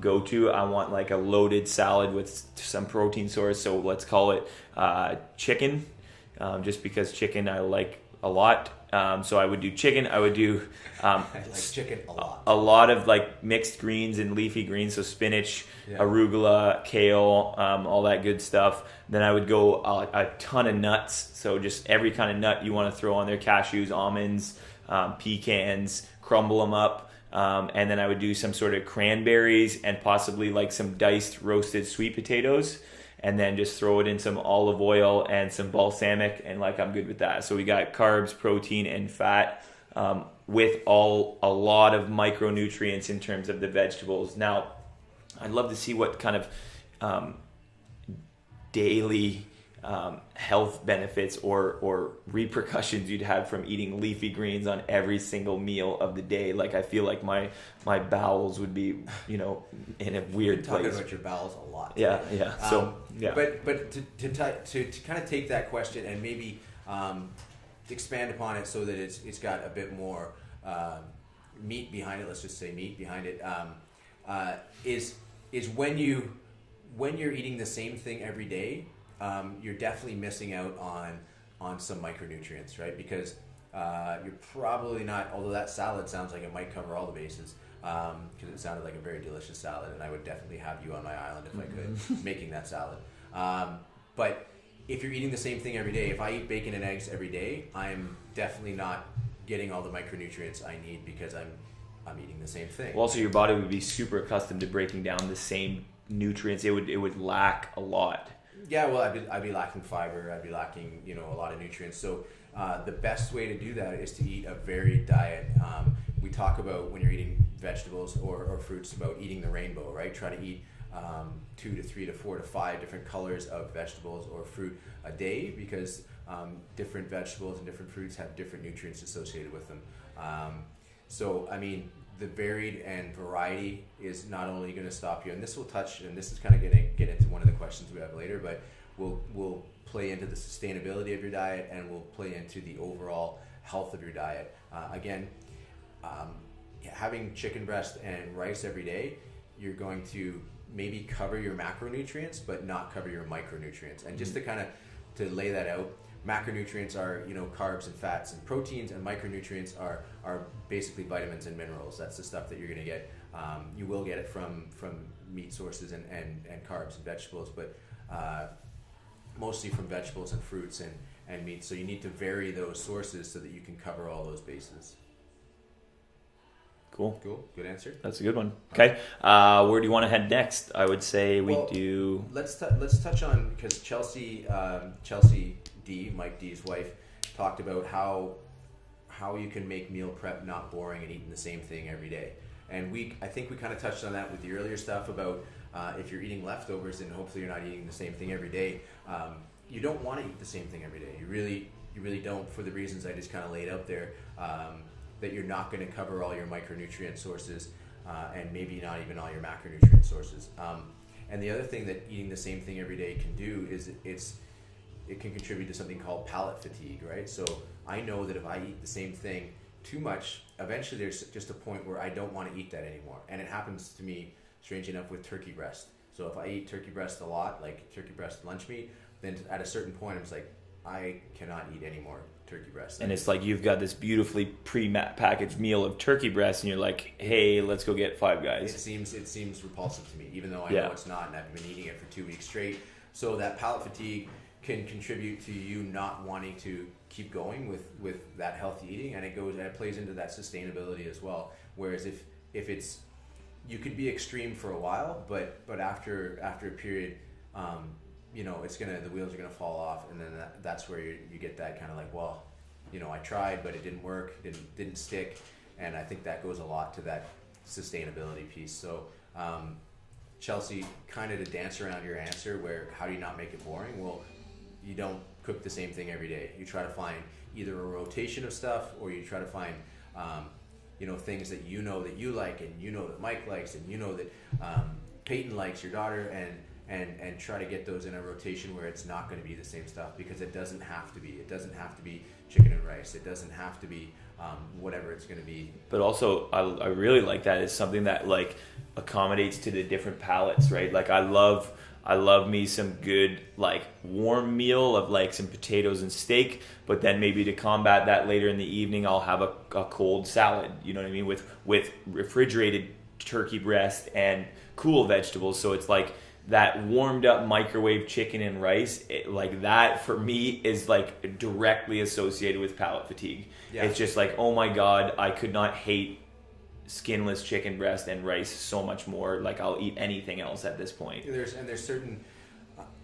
go-to. I want like a loaded salad with some protein source. So let's call it chicken, just because chicken I like a lot. So I would do chicken. I would do I like chicken a lot. A lot of like mixed greens and leafy greens, so spinach, arugula, kale, all that good stuff. Then I would go a ton of nuts. So just every kind of nut you want to throw on there: cashews, almonds, pecans. Crumble them up. And then I would do some sort of cranberries and possibly like some diced roasted sweet potatoes, and then just throw it in some olive oil and some balsamic, and like I'm good with that. So we got carbs, protein, and fat with a lot of micronutrients in terms of the vegetables. Now, I'd love to see what kind of daily health benefits or repercussions you'd have from eating leafy greens on every single meal of the day. Like I feel like my bowels would be in a weird place. Talking about your bowels a lot. Yeah. So But to kind of take that question and maybe expand upon it so that it's got a bit more meat behind it. Let's just say meat behind it. Is when you're eating the same thing every day, you're definitely missing out on some micronutrients, right? Because you're probably not, although that salad sounds like it might cover all the bases, because it sounded like a very delicious salad, and I would definitely have you on my island if I could, making that salad. But if you're eating the same thing every day, if I eat bacon and eggs every day, I'm definitely not getting all the micronutrients I need because I'm eating the same thing. Well, also your body would be super accustomed to breaking down the same nutrients. It would lack a lot. Yeah, well, I'd be lacking fiber. I'd be lacking, a lot of nutrients. So the best way to do that is to eat a varied diet. We talk about when you're eating vegetables or fruits about eating the rainbow, right? Try to eat 2 to 3 to 4 to 5 different colors of vegetables or fruit a day, because different vegetables and different fruits have different nutrients associated with them. So, I mean, the varied and variety is not only going to stop you, and this will touch, and this is kind of going to get into one of the questions we have later, but we'll play into the sustainability of your diet, and we'll play into the overall health of your diet. Again, having chicken breast and rice every day, you're going to maybe cover your macronutrients, but not cover your micronutrients. And just to kind of to lay that out, macronutrients are carbs and fats and proteins, and micronutrients are basically vitamins and minerals. That's the stuff that you're going to get. You will get it from meat sources and carbs and vegetables, but mostly from vegetables and fruits and meat. So you need to vary those sources so that you can cover all those bases. Cool. Good answer. That's a good one. Okay. Where do you want to head next? I would say do. Let's touch on, because Chelsea D, Mike D's wife, talked about how you can make meal prep not boring and eating the same thing every day. And I think we kind of touched on that with the earlier stuff about if you're eating leftovers, then hopefully you're not eating the same thing every day. You don't want to eat the same thing every day. You really don't, for the reasons I just kind of laid out there. That you're not going to cover all your micronutrient sources and maybe not even all your macronutrient sources. And the other thing that eating the same thing every day can do is it can contribute to something called palate fatigue, right? So I know that if I eat the same thing too much, eventually there's just a point where I don't want to eat that anymore. And it happens to me, strange enough, with turkey breast. So if I eat turkey breast a lot, like turkey breast lunch meat, then at a certain point I'm just like, I cannot eat any more turkey breast. And it's like you've got this beautifully pre-packaged meal of turkey breast, and you're like, "Hey, let's go get Five Guys." It seems repulsive to me, even though I know it's not, and I've been eating it for 2 weeks straight. So that palate fatigue can contribute to you not wanting to keep going with that healthy eating, and it plays into that sustainability as well. Whereas if it's, you could be extreme for a while, but after a period. The wheels are gonna fall off, and then that's where you get that kind of like, well, I tried, but it didn't work, didn't stick, and I think that goes a lot to that sustainability piece. So, Chelsea, kind of to dance around your answer, where how do you not make it boring? Well, you don't cook the same thing every day. You try to find either a rotation of stuff, or you try to find, things that that you like, and that Mike likes, and that Peyton likes, your daughter, and try to get those in a rotation where it's not going to be the same stuff, because it doesn't have to be. It doesn't have to be chicken and rice. It doesn't have to be whatever it's going to be. But also, I really like that. It's something that like accommodates to the different palates, right? Like I love me some good like warm meal of like some potatoes and steak, but then maybe to combat that later in the evening, I'll have a cold salad. You know what I mean? With refrigerated turkey breast and cool vegetables. So it's like that warmed up microwave chicken and rice, like that for me is like directly associated with palate fatigue. Yeah. It's just like, oh my God, I could not hate skinless chicken breast and rice so much more. Like I'll eat anything else at this point. There's certain,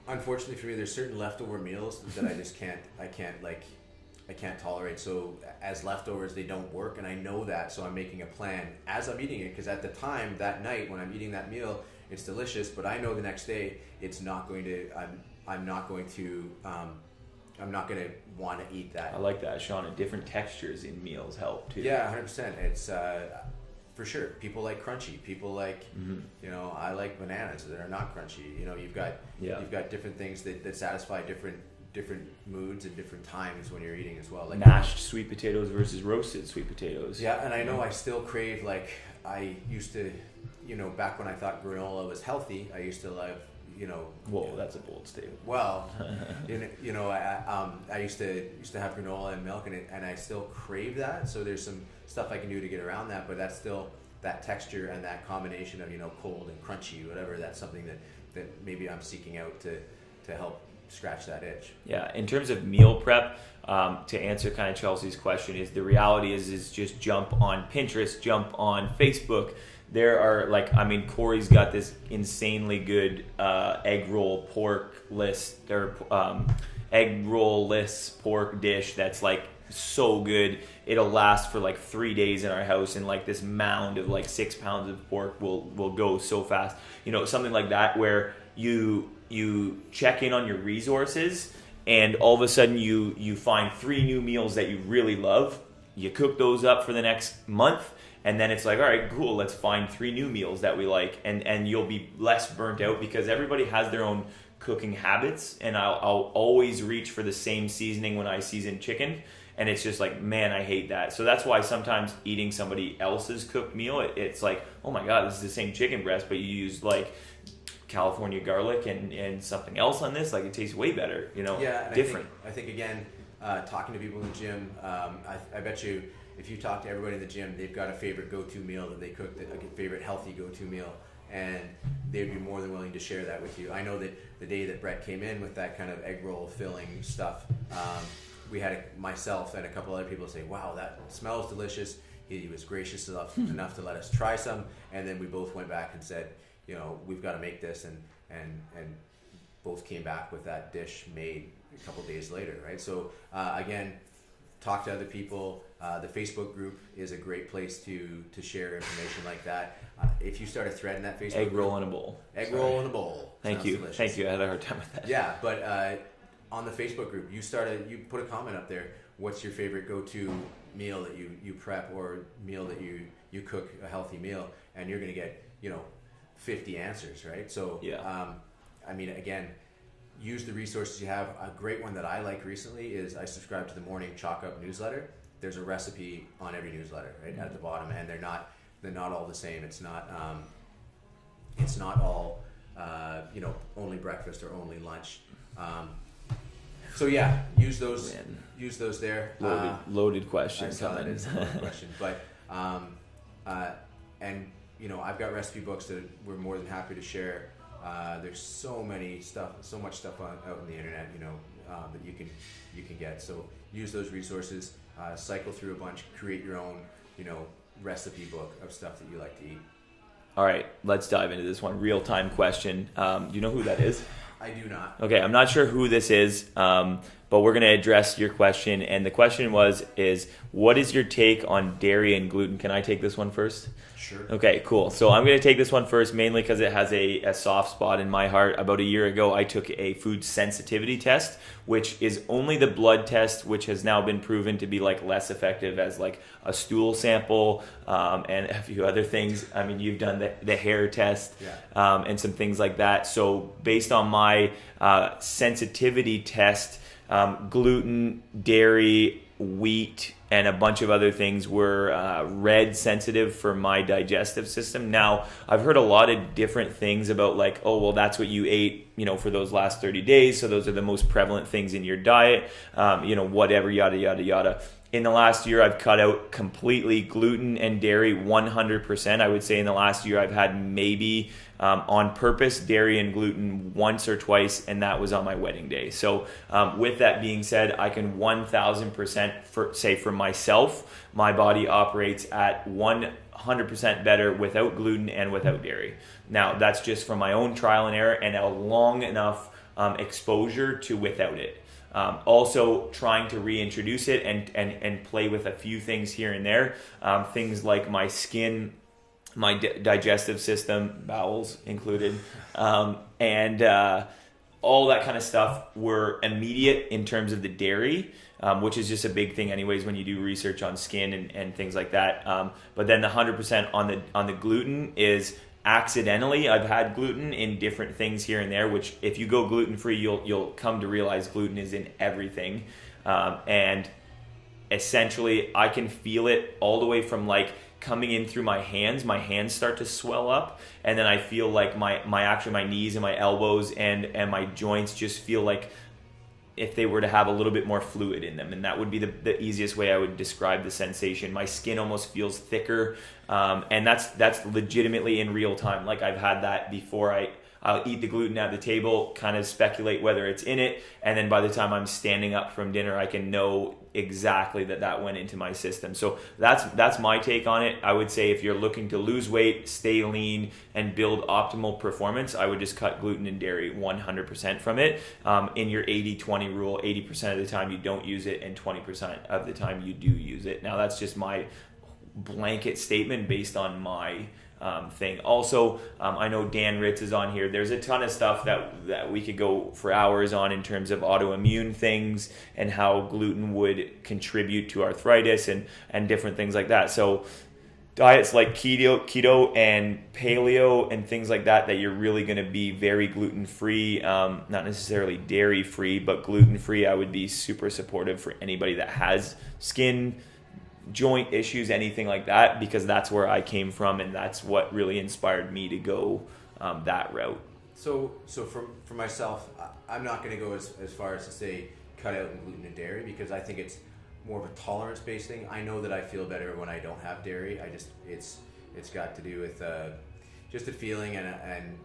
unfortunately for me, there's certain leftover meals that I can't tolerate. So as leftovers, they don't work, and I know that. So I'm making a plan as I'm eating it, because at the time that night when I'm eating that meal, it's delicious, but I know the next day it's not going to. I'm not going to want to eat that. I like that, Sean. And different textures in meals help too. Yeah, 100%. It's for sure. People like crunchy. People like I like bananas that are not crunchy. You've got different things that satisfy different different moods and different times when you're eating as well. Like mashed sweet potatoes versus roasted sweet potatoes. Yeah, and I know I still crave, like, I used to, back when I thought granola was healthy, I used to love, Whoa, that's a bold statement. well, I used to have granola and milk, and I still crave that. So there's some stuff I can do to get around that, but that's still that texture and that combination of cold and crunchy, whatever. That's something that maybe I'm seeking out to help scratch that itch. Yeah, in terms of meal prep, to answer kind of Chelsea's question, is the reality is just jump on Pinterest, jump on Facebook. There are Corey's got this insanely good egg roll pork-less pork dish that's like so good. It'll last for like 3 days in our house, and like this mound of like 6 pounds of pork will go so fast. Something like that where you check in on your resources, and all of a sudden you find 3 new meals that you really love. You cook those up for the next month, and then it's like, all right, cool, let's find 3 new meals that we like, and you'll be less burnt out because everybody has their own cooking habits, and I'll always reach for the same seasoning when I season chicken, and it's just like, man, I hate that. So that's why sometimes eating somebody else's cooked meal, it's like, oh my god, this is the same chicken breast, but you used like California garlic and something else on this, like it tastes way better, Yeah, and different. I think again, talking to people in the gym, I bet you if you talk to everybody in the gym, they've got a favorite go-to meal that they cook, a favorite healthy go-to meal, and they'd be more than willing to share that with you. I know that the day that Brett came in with that kind of egg roll filling stuff, we had myself and a couple other people say, wow, that smells delicious. He was gracious enough to let us try some, and then we both went back and said, we've got to make this, and both came back with that dish made a couple days later, right? So again, talk to other people. The Facebook group is a great place to share information like that. If you start a thread in that Facebook egg group, roll in a bowl. Roll in a bowl. Thank you. Delicious. Thank you. I had a hard time with that. Yeah, but on the Facebook group, you put a comment up there. What's your favorite go-to meal that you prep, or meal that you cook, a healthy meal, and you're going to get 50 answers, right? So yeah. Again, use the resources you have. A great one that I like recently is I subscribe to the Morning Chalk Up newsletter. There's a recipe on every newsletter, right, at the bottom, and they're not all the same. It's not all only breakfast or only lunch. So yeah, use those. Man. Use those there. Loaded question. I saw that as a loaded question, but I've got recipe books that we're more than happy to share. There's so much stuff out on the internet, that you can get. So use those resources. Cycle through a bunch. Create your own, recipe book of stuff that you like to eat. All right, let's dive into this one. Real-time question. Do you know who that is? I do not. Okay, I'm not sure who this is, but we're going to address your question. And the question is what is your take on dairy and gluten? Can I take this one first? Sure. Okay, cool. So I'm going to take this one first, mainly because it has a soft spot in my heart. About a year ago, I took a food sensitivity test, which is only the blood test, which has now been proven to be like less effective as like a stool sample, and a few other things. I mean, you've done the hair test, and some things like that. So based on my sensitivity test, gluten, dairy, wheat, and a bunch of other things were red sensitive for my digestive system. Now, I've heard a lot of different things about like, oh, well, that's what you ate, for those last 30 days. So those are the most prevalent things in your diet, whatever, yada, yada, yada. In the last year, I've cut out completely gluten and dairy 100%. I would say in the last year, I've had maybe on purpose dairy and gluten once or twice, and that was on my wedding day. So with that being said, I can 1,000% say for myself, my body operates at 100% better without gluten and without dairy. Now, that's just from my own trial and error and a long enough exposure to without it. Also trying to reintroduce it and play with a few things here and there. Things like my skin, my digestive system, bowels included, and all that kind of stuff were immediate in terms of the dairy, which is just a big thing anyways when you do research on skin and things like that. But then the 100% on the gluten is accidentally I've had gluten in different things here and there, which if you go gluten free, you'll come to realize gluten is in everything. And essentially I can feel it all the way from like coming in through my hands start to swell up, and then I feel like my knees and my elbows and my joints just feel like if they were to have a little bit more fluid in them, and that would be the easiest way I would describe the sensation. My skin almost feels thicker, and that's legitimately in real time. Like I've had that before. I'll eat the gluten at the table, kind of speculate whether it's in it, and then by the time I'm standing up from dinner, I can know exactly that went into my system. So that's my take on it. I would say if you're looking to lose weight, stay lean, and build optimal performance, I would just cut gluten and dairy 100% from it. In your 80-20 rule, 80% of the time you don't use it, and 20% of the time you do use it. Now that's just my blanket statement based on my thing. Also, I know Dan Ritz is on here. There's a ton of stuff that we could go for hours on in terms of autoimmune things and how gluten would contribute to arthritis and different things like that. So diets like keto and paleo and things like that you're really going to be very gluten-free, not necessarily dairy-free, but gluten-free. I would be super supportive for anybody that has skin, joint issues, anything like that, because that's where I came from, and that's what really inspired me to go that route. So for myself, I'm not going to go as far as to say cut out gluten and dairy, because I think it's more of a tolerance-based thing. I know that I feel better when I don't have dairy. It's got to do with just a feeling, and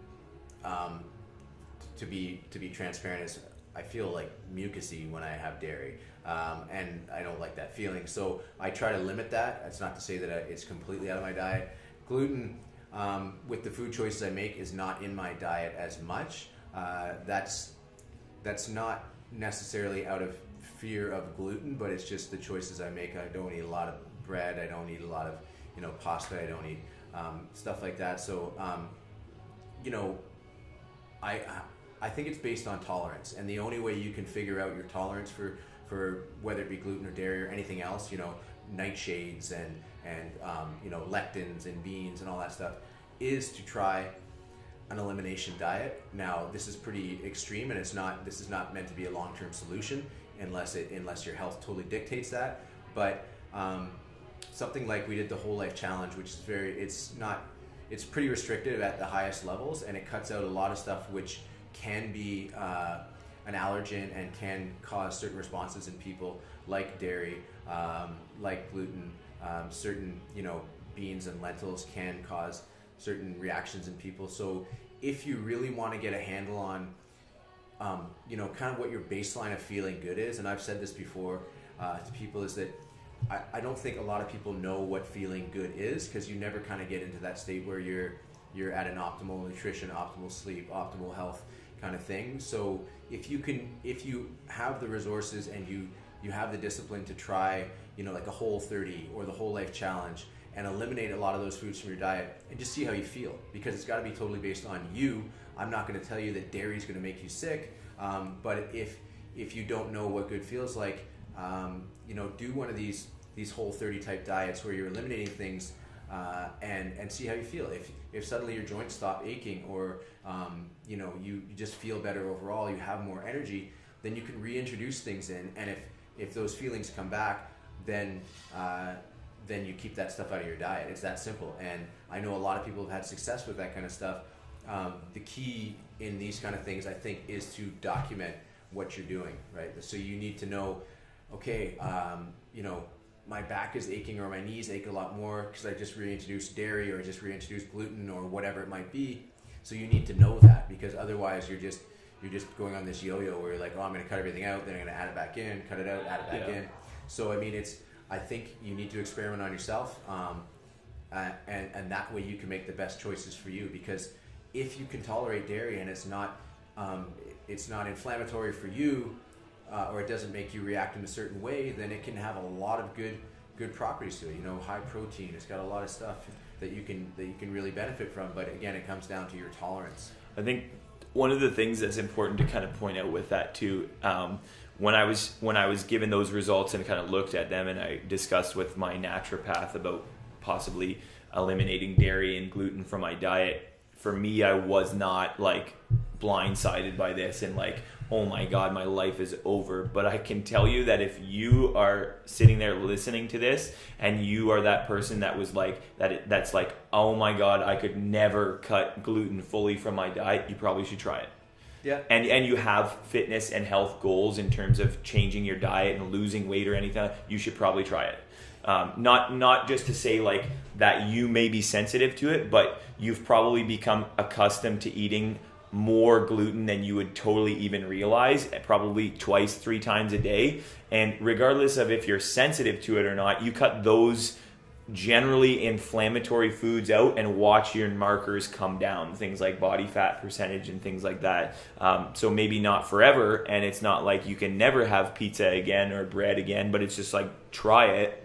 to be transparent, is I feel like mucusy when I have dairy. And I don't like that feeling, so I try to limit that. That's not to say that it's completely out of my diet. Gluten, with the food choices I make, is not in my diet as much. That's not necessarily out of fear of gluten, but it's just the choices I make. I don't eat a lot of bread. I don't eat a lot of pasta. I don't eat stuff like that. So I think it's based on tolerance, and the only way you can figure out your tolerance for whether it be gluten or dairy or anything else, nightshades and lectins and beans and all that stuff, is to try an elimination diet. Now, this is pretty extreme, and this is not meant to be a long-term solution unless your health totally dictates that. But something like we did the Whole Life Challenge, which is it's pretty restrictive at the highest levels, and it cuts out a lot of stuff which can be an allergen and can cause certain responses in people, like dairy, like gluten. Certain beans and lentils can cause certain reactions in people. So if you really want to get a handle on kind of what your baseline of feeling good is, and I've said this before to people, is that I don't think a lot of people know what feeling good is, because you never kind of get into that state where you're at an optimal nutrition, optimal sleep, optimal health kind of thing. So if you have the resources and you have the discipline to try like a Whole30 or the Whole Life Challenge, and eliminate a lot of those foods from your diet and just see how you feel, because it's got to be totally based on you. I'm not going to tell you that dairy is going to make you sick, but if you don't know what good feels like, do one of these Whole30 type diets where you're eliminating things, and see how you feel. If suddenly your joints stop aching, or you just feel better overall, you have more energy, then you can reintroduce things in, and if those feelings come back, then you keep that stuff out of your diet. It's that simple. And I know a lot of people have had success with that kind of stuff. The key in these kind of things, I think, is to document what you're doing, right? So you need to know, okay, my back is aching, or my knees ache a lot more because I just reintroduced dairy, or just reintroduced gluten, or whatever it might be. So you need to know that, because otherwise you're just going on this yo-yo where you're like, oh, I'm going to cut everything out, then I'm going to add it back in, cut it out, add it back in. So I mean, I think you need to experiment on yourself, and that way you can make the best choices for you. Because if you can tolerate dairy and it's not inflammatory for you, or it doesn't make you react in a certain way, then it can have a lot of good properties to it. High protein. It's got a lot of stuff that you can really benefit from. But again, it comes down to your tolerance. I think one of the things that's important to kind of point out with that too, when I was given those results and kind of looked at them, and I discussed with my naturopath about possibly eliminating dairy and gluten from my diet, for me, I was not like blindsided by this and like, oh my God, my life is over. But I can tell you that if you are sitting there listening to this and you are that person that was like, that's like, oh my God, I could never cut gluten fully from my diet, you probably should try it. Yeah. And you have fitness and health goals in terms of changing your diet and losing weight or anything, you should probably try it. Not just to say like that you may be sensitive to it, but you've probably become accustomed to eating more gluten than you would totally even realize, probably 2-3 times a day. And regardless of if you're sensitive to it or not, you cut those generally inflammatory foods out and watch your markers come down, things like body fat percentage and things like that. So maybe not forever, and it's not like you can never have pizza again or bread again, but it's just like, try it.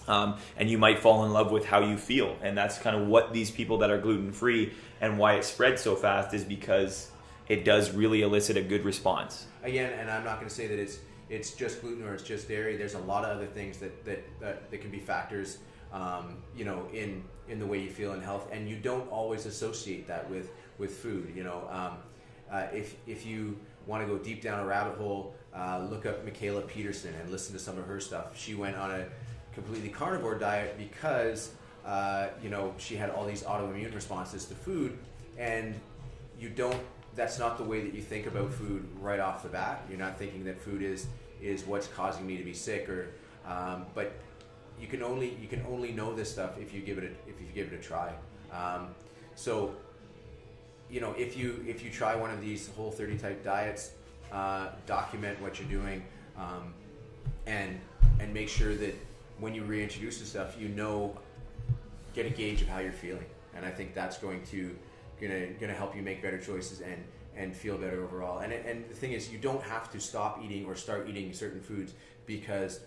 And you might fall in love with how you feel. And that's kind of what these people that are gluten-free and why it spreads so fast is because it does really elicit a good response. Again, and I'm not going to say that it's just gluten or it's just dairy. There's a lot of other things that can be factors, in the way you feel in health. And you don't always associate that with food. If you want to go deep down a rabbit hole, look up Michaela Peterson and listen to some of her stuff. She went on a completely carnivore diet because she had all these autoimmune responses to food, and that's not the way that you think about food right off the bat. You're not thinking that food is what's causing me to be sick, or but you can only know this stuff if you give it a try. So if you try one of these Whole30 type diets, document what you're doing, and make sure that when you reintroduce the stuff, get a gauge of how you're feeling. And I think that's going to help you make better choices and feel better overall. And the thing is, you don't have to stop eating or start eating certain foods because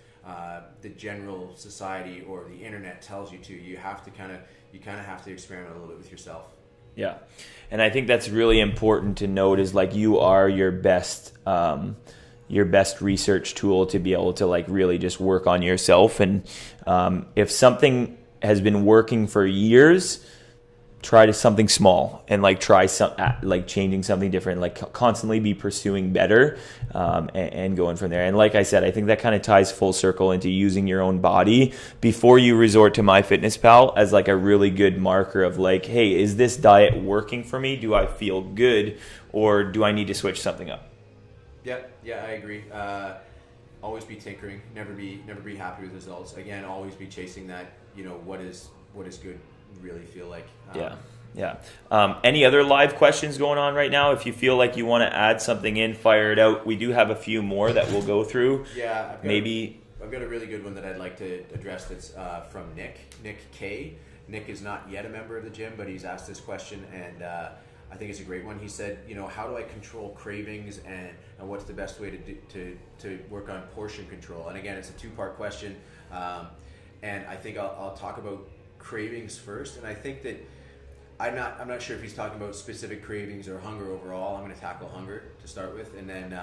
the general society or the internet tells you to. You kind of have to experiment a little bit with yourself. Yeah. And I think that's really important to note is like you are your best research tool to be able to like really just work on yourself. And if something has been working for years, try something small and like try changing something different, like constantly be pursuing better, and going from there. And like I said, I think that kind of ties full circle into using your own body before you resort to MyFitnessPal as like a really good marker of like, hey, is this diet working for me? Do I feel good, or do I need to switch something up? Yeah, I agree. Always be tinkering. Never be happy with results. Again, always be chasing that. What is good really feel like. Yeah. Any other live questions going on right now? If you feel like you want to add something in, fire it out. We do have a few more that we'll go through. Yeah, I've got a really good one that I'd like to address. That's from Nick K. Nick is not yet a member of the gym, but he's asked this question, and I think it's a great one. He said, how do I control cravings, and what's the best way to work on portion control? And again, it's a 2-part question, and I think I'll talk about cravings first. And I think that I'm not sure if he's talking about specific cravings or hunger overall. I'm going to tackle hunger to start with, and then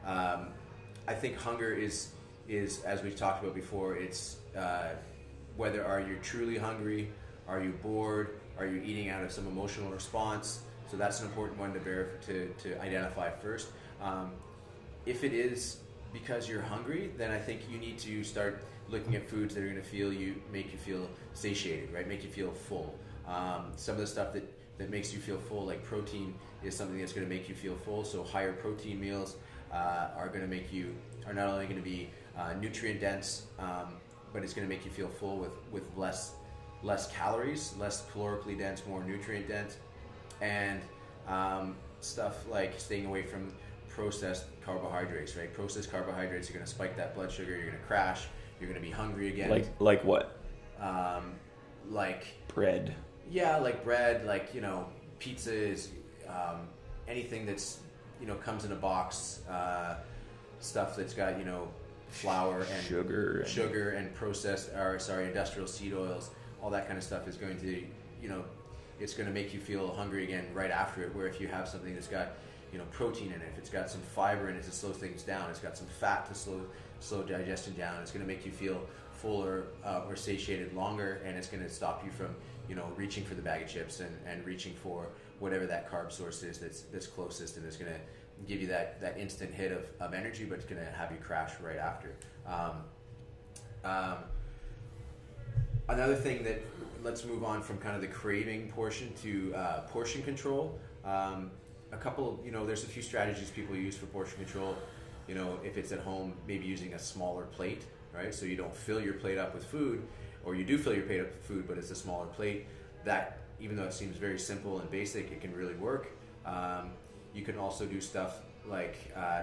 I think hunger is as we've talked about before. It's whether are you truly hungry, are you bored, are you eating out of some emotional response? So that's an important one to identify first. If it is because you're hungry, then I think you need to start looking at foods that are going to make you feel satiated, right? Make you feel full. Some of the stuff that makes you feel full, like protein, is something that's going to make you feel full. So higher protein meals are not only going to be nutrient dense, but it's going to make you feel full with less calories, less calorically dense, more nutrient dense, and stuff like staying away from processed carbohydrates, right? Processed carbohydrates are going to spike that blood sugar. You're going to crash. You're going to be hungry again. Like what? Like bread. Yeah, like bread. Like pizza is anything that's comes in a box. Stuff that's got flour and sugar and processed industrial seed oils. All that kind of stuff is going to it's going to make you feel hungry again right after it. Where if you have something that's got protein in it, if it's got some fiber in it to slow things down, it's got some fat to slow digestion down, it's going to make you feel fuller or satiated longer, and it's going to stop you from reaching for the bag of chips and reaching for whatever that carb source is that's closest and is going to give you that instant hit of energy, but it's going to have you crash right after. Another thing that, let's move on from kind of the craving portion to portion control. A couple, there's a few strategies people use for portion control. If it's at home, maybe using a smaller plate, right? So you don't fill your plate up with food, or you do fill your plate up with food, but it's a smaller plate. That, even though it seems very simple and basic, it can really work. You can also do stuff like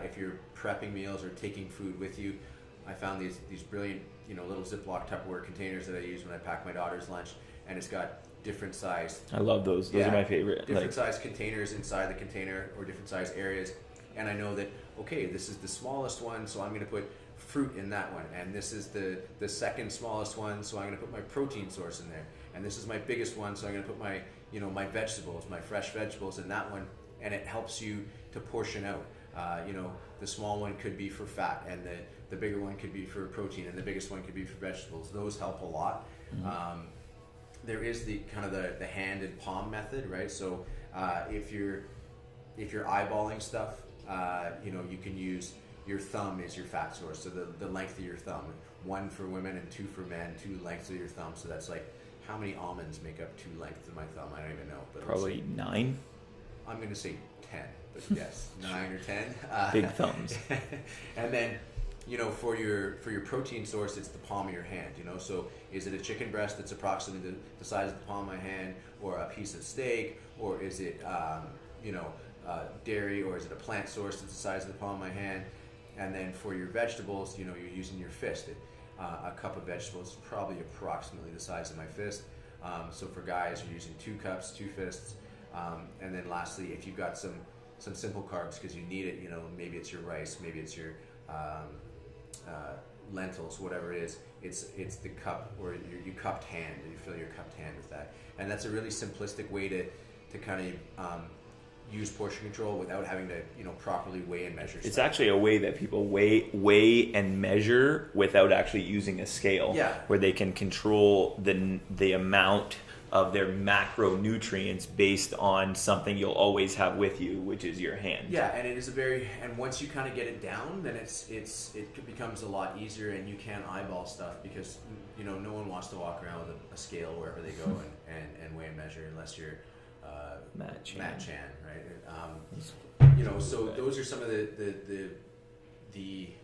if you're prepping meals or taking food with you. I found these brilliant, little Ziploc Tupperware containers that I use when I pack my daughter's lunch, and it's got different size. I love those. Those are my favorite. Different size containers inside the container, or different size areas. And I know that, okay, this is the smallest one, so I'm going to put fruit in that one. And this is the second smallest one, so I'm going to put my protein source in there. And this is my biggest one, so I'm going to put my, my vegetables, my fresh vegetables in that one. And it helps you to portion out. The small one could be for fat, and the bigger one could be for protein, and the biggest one could be for vegetables. Those help a lot. Mm-hmm. There is the kind of the hand and palm method, right? So if you're eyeballing stuff, you can use your thumb as your fat source. So the length of your thumb, 1 for women and 2 for men, 2 lengths of your thumb. So that's like, how many almonds make up 2 lengths of my thumb? I don't even know. But probably 9. I'm going to say 10, but yes, 9 or 10. Big thumbs. And then, for your protein source, it's the palm of your hand. So is it a chicken breast that's approximately the size of the palm of my hand, or a piece of steak, or is it dairy, or is it a plant source that's the size of the palm of my hand? And then for your vegetables, you're using your fist. A cup of vegetables is probably approximately the size of my fist. So for guys, you're using 2 cups, 2 fists. And then lastly, if you've got some simple carbs because you need it, maybe it's your rice, maybe it's your lentils, whatever it is, it's the cup, or you cupped hand, and you fill your cupped hand with that. And that's a really simplistic way to kind of use portion control without having to properly weigh and measure stuff. It's actually a way that people weigh and measure without actually using a scale. Yeah. Where they can control the amount of their macronutrients based on something you'll always have with you, which is your hand. Yeah, and it is and once you kind of get it down, then it becomes a lot easier, and you can eyeball stuff because no one wants to walk around with a scale wherever they go and weigh and measure unless you're Matt Chan, right? So those are some of the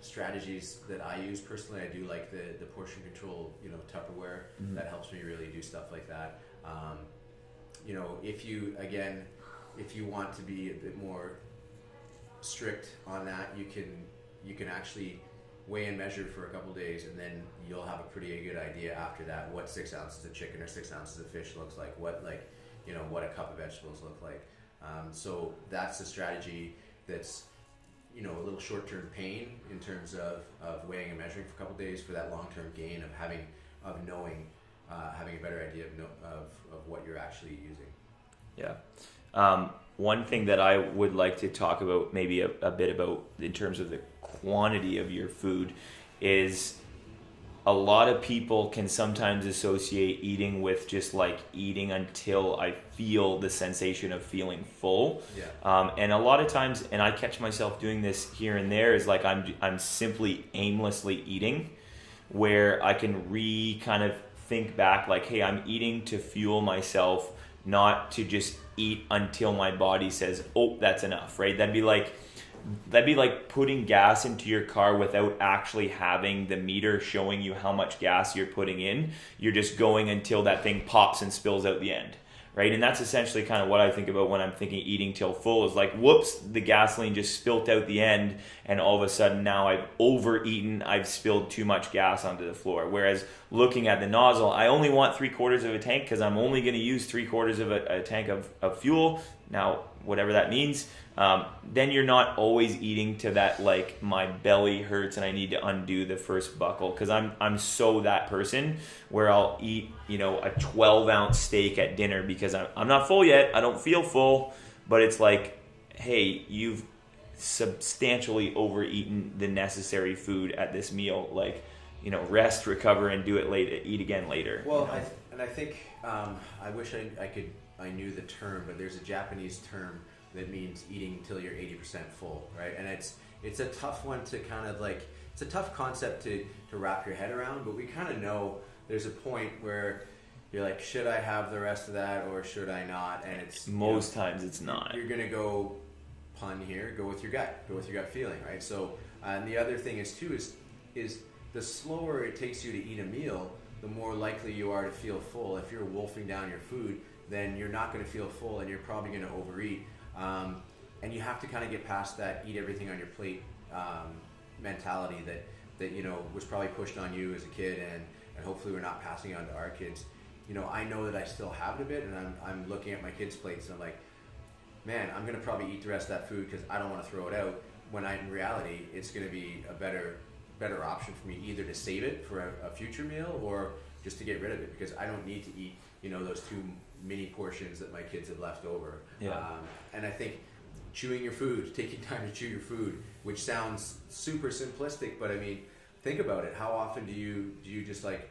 strategies that I use personally. I do like the portion control, Tupperware. Mm-hmm. That helps me really do stuff like that. If you want to be a bit more strict on that, you can actually weigh and measure for a couple days, and then you'll have a pretty good idea after that what 6 ounces of chicken or 6 ounces of fish looks like, what a cup of vegetables look like. So that's a strategy that's a little short-term pain in terms of weighing and measuring for a couple days, for that long-term gain of having a better idea of what you're actually using. Yeah. One thing that I would like to talk about, maybe a bit about in terms of the quantity of your food, is a lot of people can sometimes associate eating with just like eating until I feel the sensation of feeling full. Yeah. And a lot of times, and I catch myself doing this here and there, is like I'm simply aimlessly eating, where I can kind of think back like, hey, I'm eating to fuel myself, not to just eat until my body says, oh, that's enough, right? That'd be like putting gas into your car without actually having the meter showing you how much gas you're putting in. You're just going until that thing pops and spills out the end, right? And that's essentially kind of what I think about when I'm thinking eating till full, is like, whoops, the gasoline just spilt out the end, and all of a sudden now I've overeaten, I've spilled too much gas onto the floor. Whereas looking at the nozzle, I only want 3/4 of a tank because I'm only going to use 3/4 of a tank of fuel. Now, whatever that means, then you're not always eating to that, like, my belly hurts and I need to undo the first buckle, because I'm so that person where I'll eat a 12-ounce steak at dinner because I'm not full yet, I don't feel full, but it's like, hey, you've substantially overeaten the necessary food at this meal, like, rest, recover, and do it later, eat again later. Well, And I think I wish I knew the term, but there's a Japanese term that means eating till you're 80% full, right? And it's a tough one to kind of like, it's a tough concept to wrap your head around, but we kind of know there's a point where you're like, should I have the rest of that or should I not? And it's most times it's not. You're gonna go pun here, go with your gut feeling, right? So and the other thing is too is the slower it takes you to eat a meal, the more likely you are to feel full. If you're wolfing down your food, then you're not going to feel full and you're probably going to overeat. And you have to kind of get past that eat everything on your plate mentality that was probably pushed on you as a kid, and hopefully we're not passing on to our kids. I know that I still have it a bit, and I'm looking at my kids' plates and I'm like, man, I'm going to probably eat the rest of that food because I don't want to throw it out, when in reality it's going to be a better option for me either to save it for a future meal or just to get rid of it, because I don't need to eat those 2 mini portions that my kids have left over. And I think chewing your food, taking time to chew your food, which sounds super simplistic, but I mean, think about it. How often do you just like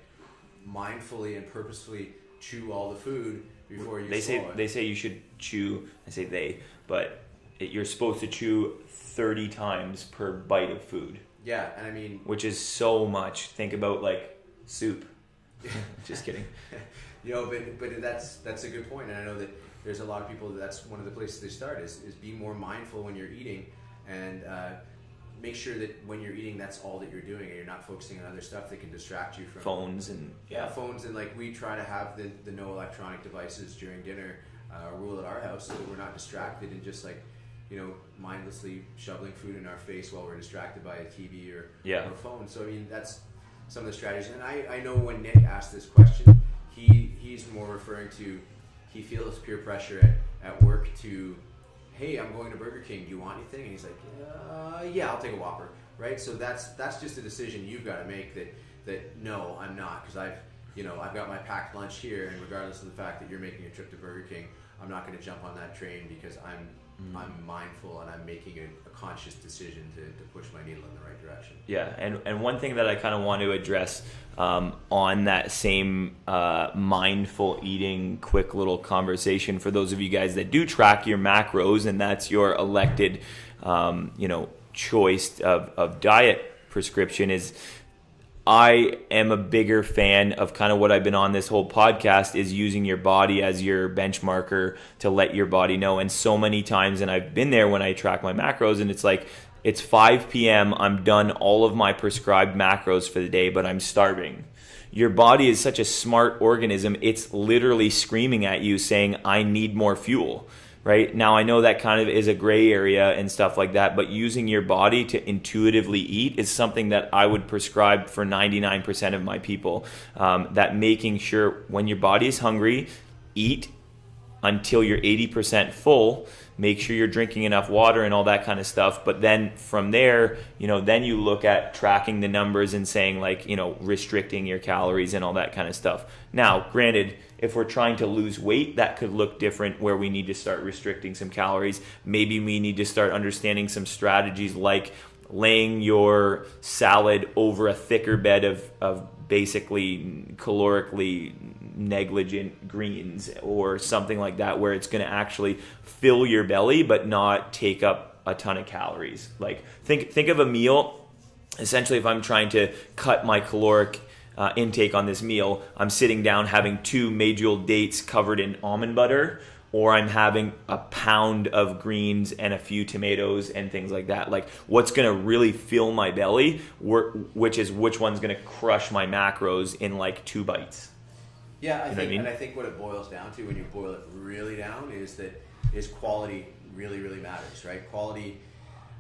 mindfully and purposefully chew all the food before you swallow it? They say you should chew. I say they, but you're supposed to chew 30 times per bite of food. Yeah, and I mean, which is so much. Think about like soup. Just kidding. But that's a good point, and I know that there's a lot of people that's one of the places they start is be more mindful when you're eating, and make sure that when you're eating that's all that you're doing, and you're not focusing on other stuff that can distract you from phones and phones. And like we try to have the no electronic devices during dinner rule at our house, so that we're not distracted and just like mindlessly shoveling food in our face while we're distracted by a TV or a phone. So I mean, that's some of the strategies. And I know when Nick asked this question, he's more referring to, he feels peer pressure at work to, hey, I'm going to Burger King, do you want anything? And he's like, yeah, I'll take a Whopper, right? So that's just a decision you've got to make that no, I'm not, because I've got my packed lunch here, and regardless of the fact that you're making a trip to Burger King, I'm not going to jump on that train because I'm mindful and I'm making a conscious decision to push my needle in the right direction. Yeah, and one thing that I kind of want to address on that same mindful eating quick little conversation for those of you guys that do track your macros, and that's your elected choice of diet prescription, is I am a bigger fan of kind of what I've been on this whole podcast, is using your body as your benchmarker to let your body know. And so many times, and I've been there when I track my macros, and it's like, it's 5 p.m., I'm done all of my prescribed macros for the day, but I'm starving. Your body is such a smart organism, it's literally screaming at you saying, I need more fuel. Right? Now, I know that kind of is a gray area and stuff like that, but using your body to intuitively eat is something that I would prescribe for 99% of my people. That making sure when your body is hungry, eat until you're 80% full, make sure you're drinking enough water and all that kind of stuff. But then from there, then you look at tracking the numbers and saying like, restricting your calories and all that kind of stuff. Now, granted, if we're trying to lose weight, that could look different, where we need to start restricting some calories. Maybe we need to start understanding some strategies like laying your salad over a thicker bed of basically calorically negligent greens or something like that, where it's going to actually fill your belly but not take up a ton of calories. Like think of a meal. Essentially, if I'm trying to cut my caloric intake on this meal, I'm sitting down having 2 medjool dates covered in almond butter, or I'm having a pound of greens and a few tomatoes and things like that. Like, what's going to really fill my belly, which one's going to crush my macros in like 2 bites. Yeah, and I think what it boils down to, when you boil it really down, is quality really, really matters, right? Quality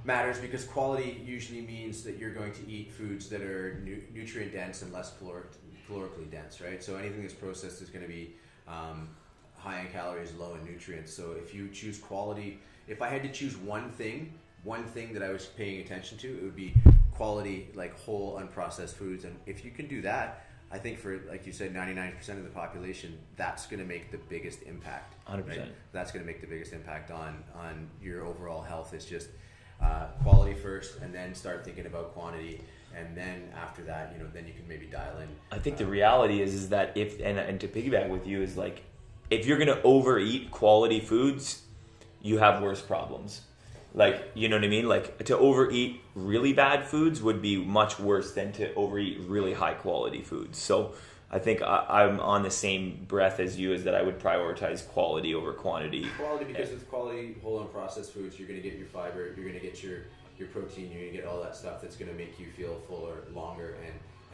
matters because quality usually means that you're going to eat foods that are nutrient dense and less calorically dense, right? So anything that's processed is going to be high in calories, low in nutrients. So if you choose quality, if I had to choose one thing that I was paying attention to, it would be quality, like whole unprocessed foods. And if you can do that, I think for, like you said, 99% of the population, that's going to make the biggest impact. 100%. Right? That's going to make the biggest impact on your overall health. It's just, quality first, and then start thinking about quantity. And then after that, then you can maybe dial in. I think the reality is that if, and to piggyback with you, is like, if you're going to overeat quality foods, you have worse problems. Like, you know what I mean? Like, to overeat really bad foods would be much worse than to overeat really high quality foods. So I think I'm on the same breath as you, is that I would prioritize quality over quantity. Quality, because with quality whole and processed foods, you're going to get your fiber, you're going to get your protein, you're going to get all that stuff that's going to make you feel fuller longer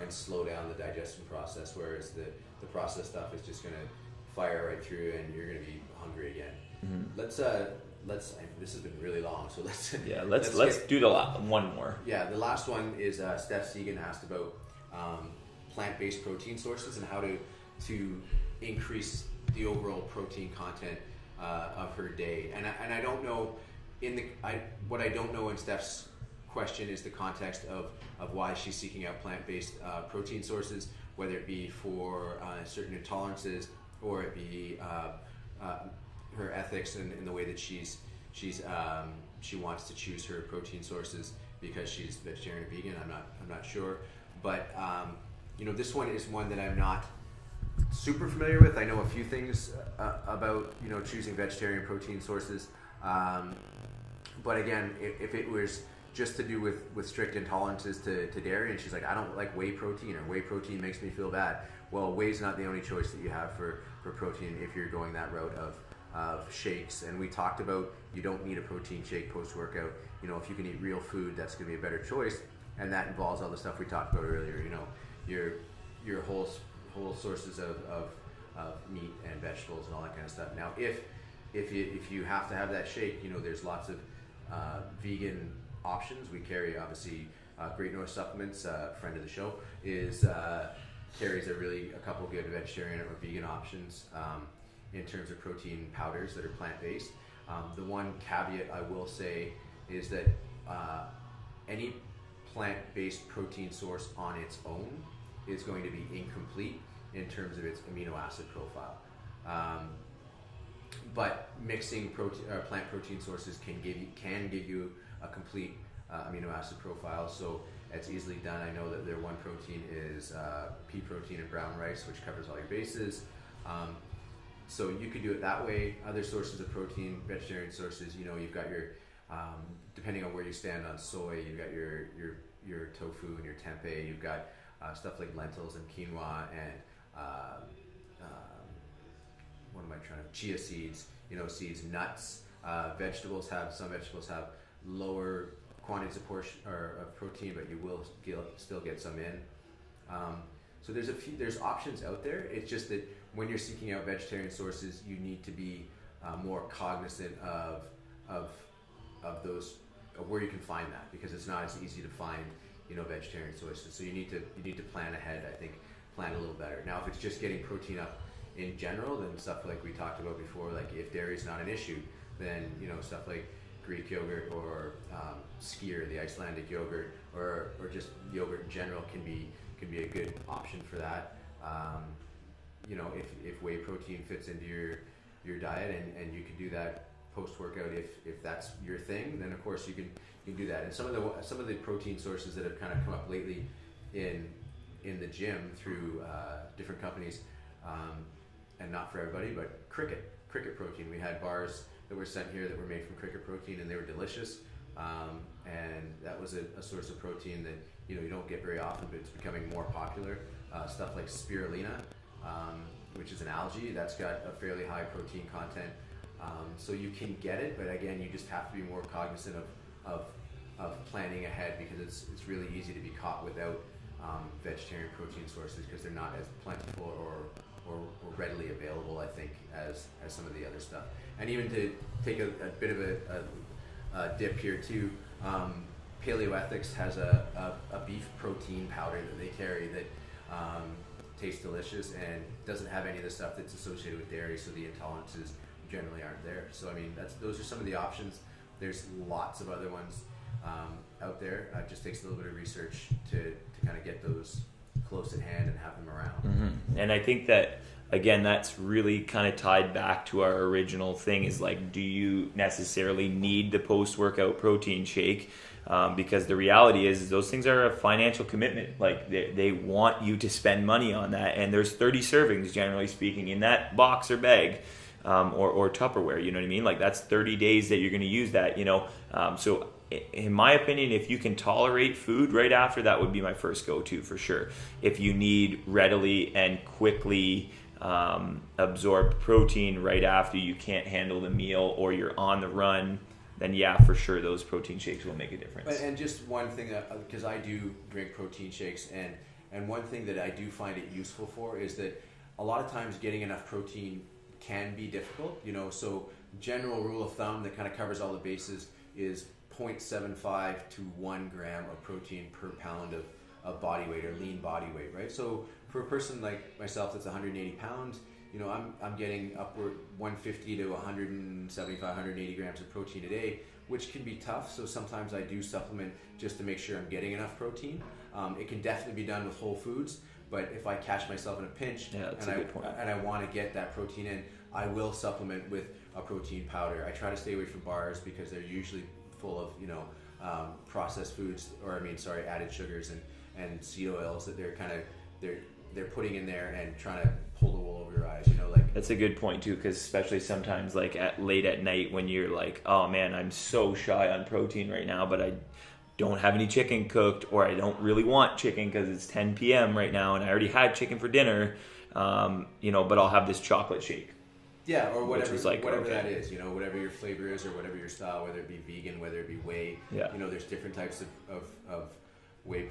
and slow down the digestion process, whereas the processed stuff is just going to fire right through and you're going to be hungry again. Mm-hmm. Let's this has been really long, so let's do the one more. Yeah, the last one is Steph Segan asked about plant-based protein sources and how to increase the overall protein content of her day. And I don't know what I don't know in Steph's question is the context of why she's seeking out plant-based protein sources, whether it be for certain intolerances or it be her ethics and the way that she wants to choose her protein sources because she's vegetarian or vegan. I'm not sure, but this one is one that I'm not super familiar with. I know a few things about choosing vegetarian protein sources, but again, if it was just to do with strict intolerances to dairy, and she's like, I don't like whey protein, or whey protein makes me feel bad. Well, whey's not the only choice that you have for protein if you're going that route of shakes. And we talked about you don't need a protein shake post-workout. If you can eat real food, that's going to be a better choice, and that involves all the stuff we talked about earlier. Your whole sources of meat and vegetables and all that kind of stuff. Now, if you have to have that shake, there's lots of vegan options. We carry, obviously, Great North Supplements, friend of the show, carries a couple good vegetarian or vegan options in terms of protein powders that are plant-based. The one caveat I will say is that any plant-based protein source on its own is going to be incomplete in terms of its amino acid profile. But mixing plant protein sources can give you a complete amino acid profile. So it's easily done. I know that their one protein is pea protein and brown rice, which covers all your bases. So you could do it that way. Other sources of protein, vegetarian sources, you've got your, depending on where you stand on soy, you've got your tofu and your tempeh. You've got stuff like lentils and quinoa and what am I trying to? Chia seeds, seeds, nuts. Some vegetables have lower quantities of protein, but you will still get some in. So there's options out there. It's just that when you're seeking out vegetarian sources, you need to be more cognizant of those, of where you can find that, because it's not as easy to find vegetarian sources. So you need to plan ahead. I think plan a little better. Now, if it's just getting protein up in general, then stuff like we talked about before, like if dairy is not an issue, then stuff like Greek yogurt or skyr, the Icelandic yogurt, or just yogurt in general can be a good option for that. If whey protein fits into your diet and you can do that post-workout, if that's your thing, then of course you can do that. And some of the protein sources that have kind of come up lately in the gym through different companies, and not for everybody, but cricket protein. We had bars that were sent here that were made from cricket protein, and they were delicious. And that was a source of protein that you don't get very often, but it's becoming more popular. Stuff like spirulina, which is an algae that's got a fairly high protein content. So you can get it, but again, you just have to be more cognizant of planning ahead, because it's really easy to be caught without vegetarian protein sources because they're not as plentiful or readily available, I think, as some of the other stuff. And even to take a bit of a dip here too, Paleoethics has a beef protein powder that they carry that tastes delicious and doesn't have any of the stuff that's associated with dairy, so the intolerances generally aren't there. So I mean, those are some of the options. There's lots of other ones out there. It just takes a little bit of research to kind of get those close at hand and have them around. Mm-hmm. And I think that, again, that's really kind of tied back to our original thing is like, do you necessarily need the post-workout protein shake? Because the reality is those things are a financial commitment. Like they want you to spend money on that, and there's 30 servings, generally speaking, in that box or bag, or Tupperware. You know what I mean? Like that's 30 days that you're going to use that. So in my opinion, if you can tolerate food right after, that would be my first go-to for sure. If you need readily and quickly absorbed protein right after, you can't handle the meal or you're on the run, then yeah, for sure, those protein shakes will make a difference. And just one thing, because I do drink protein shakes, and one thing that I do find it useful for is that a lot of times getting enough protein can be difficult. So general rule of thumb that kind of covers all the bases is 0.75 to 1 gram of protein per pound of body weight or lean body weight, right? So for a person like myself that's 180 pounds, I'm getting upward 150 to 175, 180 grams of protein a day, which can be tough. So sometimes I do supplement just to make sure I'm getting enough protein. It can definitely be done with whole foods, but if I catch myself in a pinch and I want to get that protein in, I will supplement with a protein powder. I try to stay away from bars because they're usually full of processed foods, added sugars and seed oils that they're putting in there and trying to pull the wool over your eyes. That's a good point too, because especially sometimes like late at night when you're like, oh man, I'm so shy on protein right now, but I don't have any chicken cooked, or I don't really want chicken because it's 10 p.m. right now and I already had chicken for dinner, but I'll have this chocolate shake. Yeah, or whatever, whatever that is, whatever your flavor is or whatever your style, whether it be vegan, whether it be whey. Yeah. There's different types of whey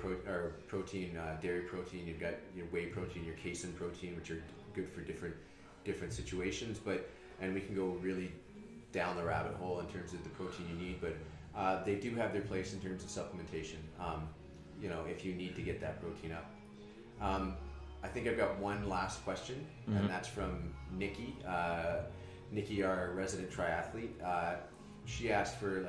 protein, dairy protein. You've got your whey protein, your casein protein, which are good for different situations. And we can go really down the rabbit hole in terms of the protein you need, but they do have their place in terms of supplementation. If you need to get that protein up. I think I've got one last question, and that's from Nikki. Nikki, our resident triathlete. She asked for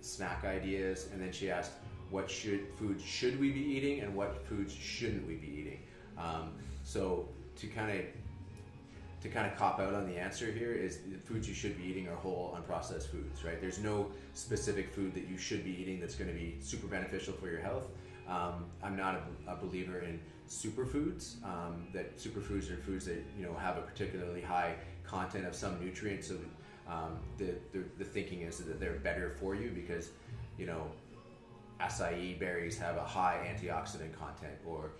snack ideas, and then she asked what foods should we be eating and what foods shouldn't we be eating. So to kind of cop out on the answer here is the foods you should be eating are whole, unprocessed foods, right? There's no specific food that you should be eating that's going to be super beneficial for your health. I'm not a believer in superfoods. That superfoods are foods that have a particularly high content of some nutrients. So the thinking is that they're better for you because acai berries have a high antioxidant content, or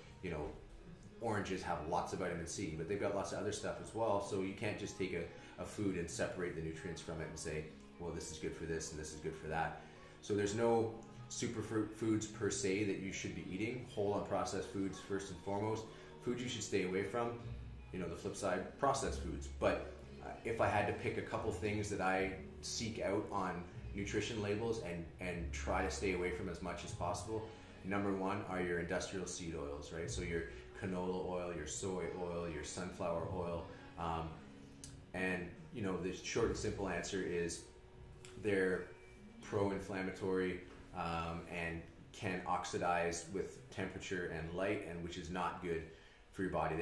oranges have lots of vitamin C, but they've got lots of other stuff as well. So you can't just take a food and separate the nutrients from it and say, well, this is good for this and this is good for that. So there's no superfoods per se that you should be eating. Whole unprocessed foods first and foremost. Foods you should stay away from. The flip side, processed foods. But if I had to pick a couple things that I seek out on nutrition labels and try to stay away from as much as possible, number one are your industrial seed oils, right? So your canola oil, your soy oil, your sunflower oil, and the short and simple answer is they're pro-inflammatory and can oxidize with temperature and light, and which is not good for your body.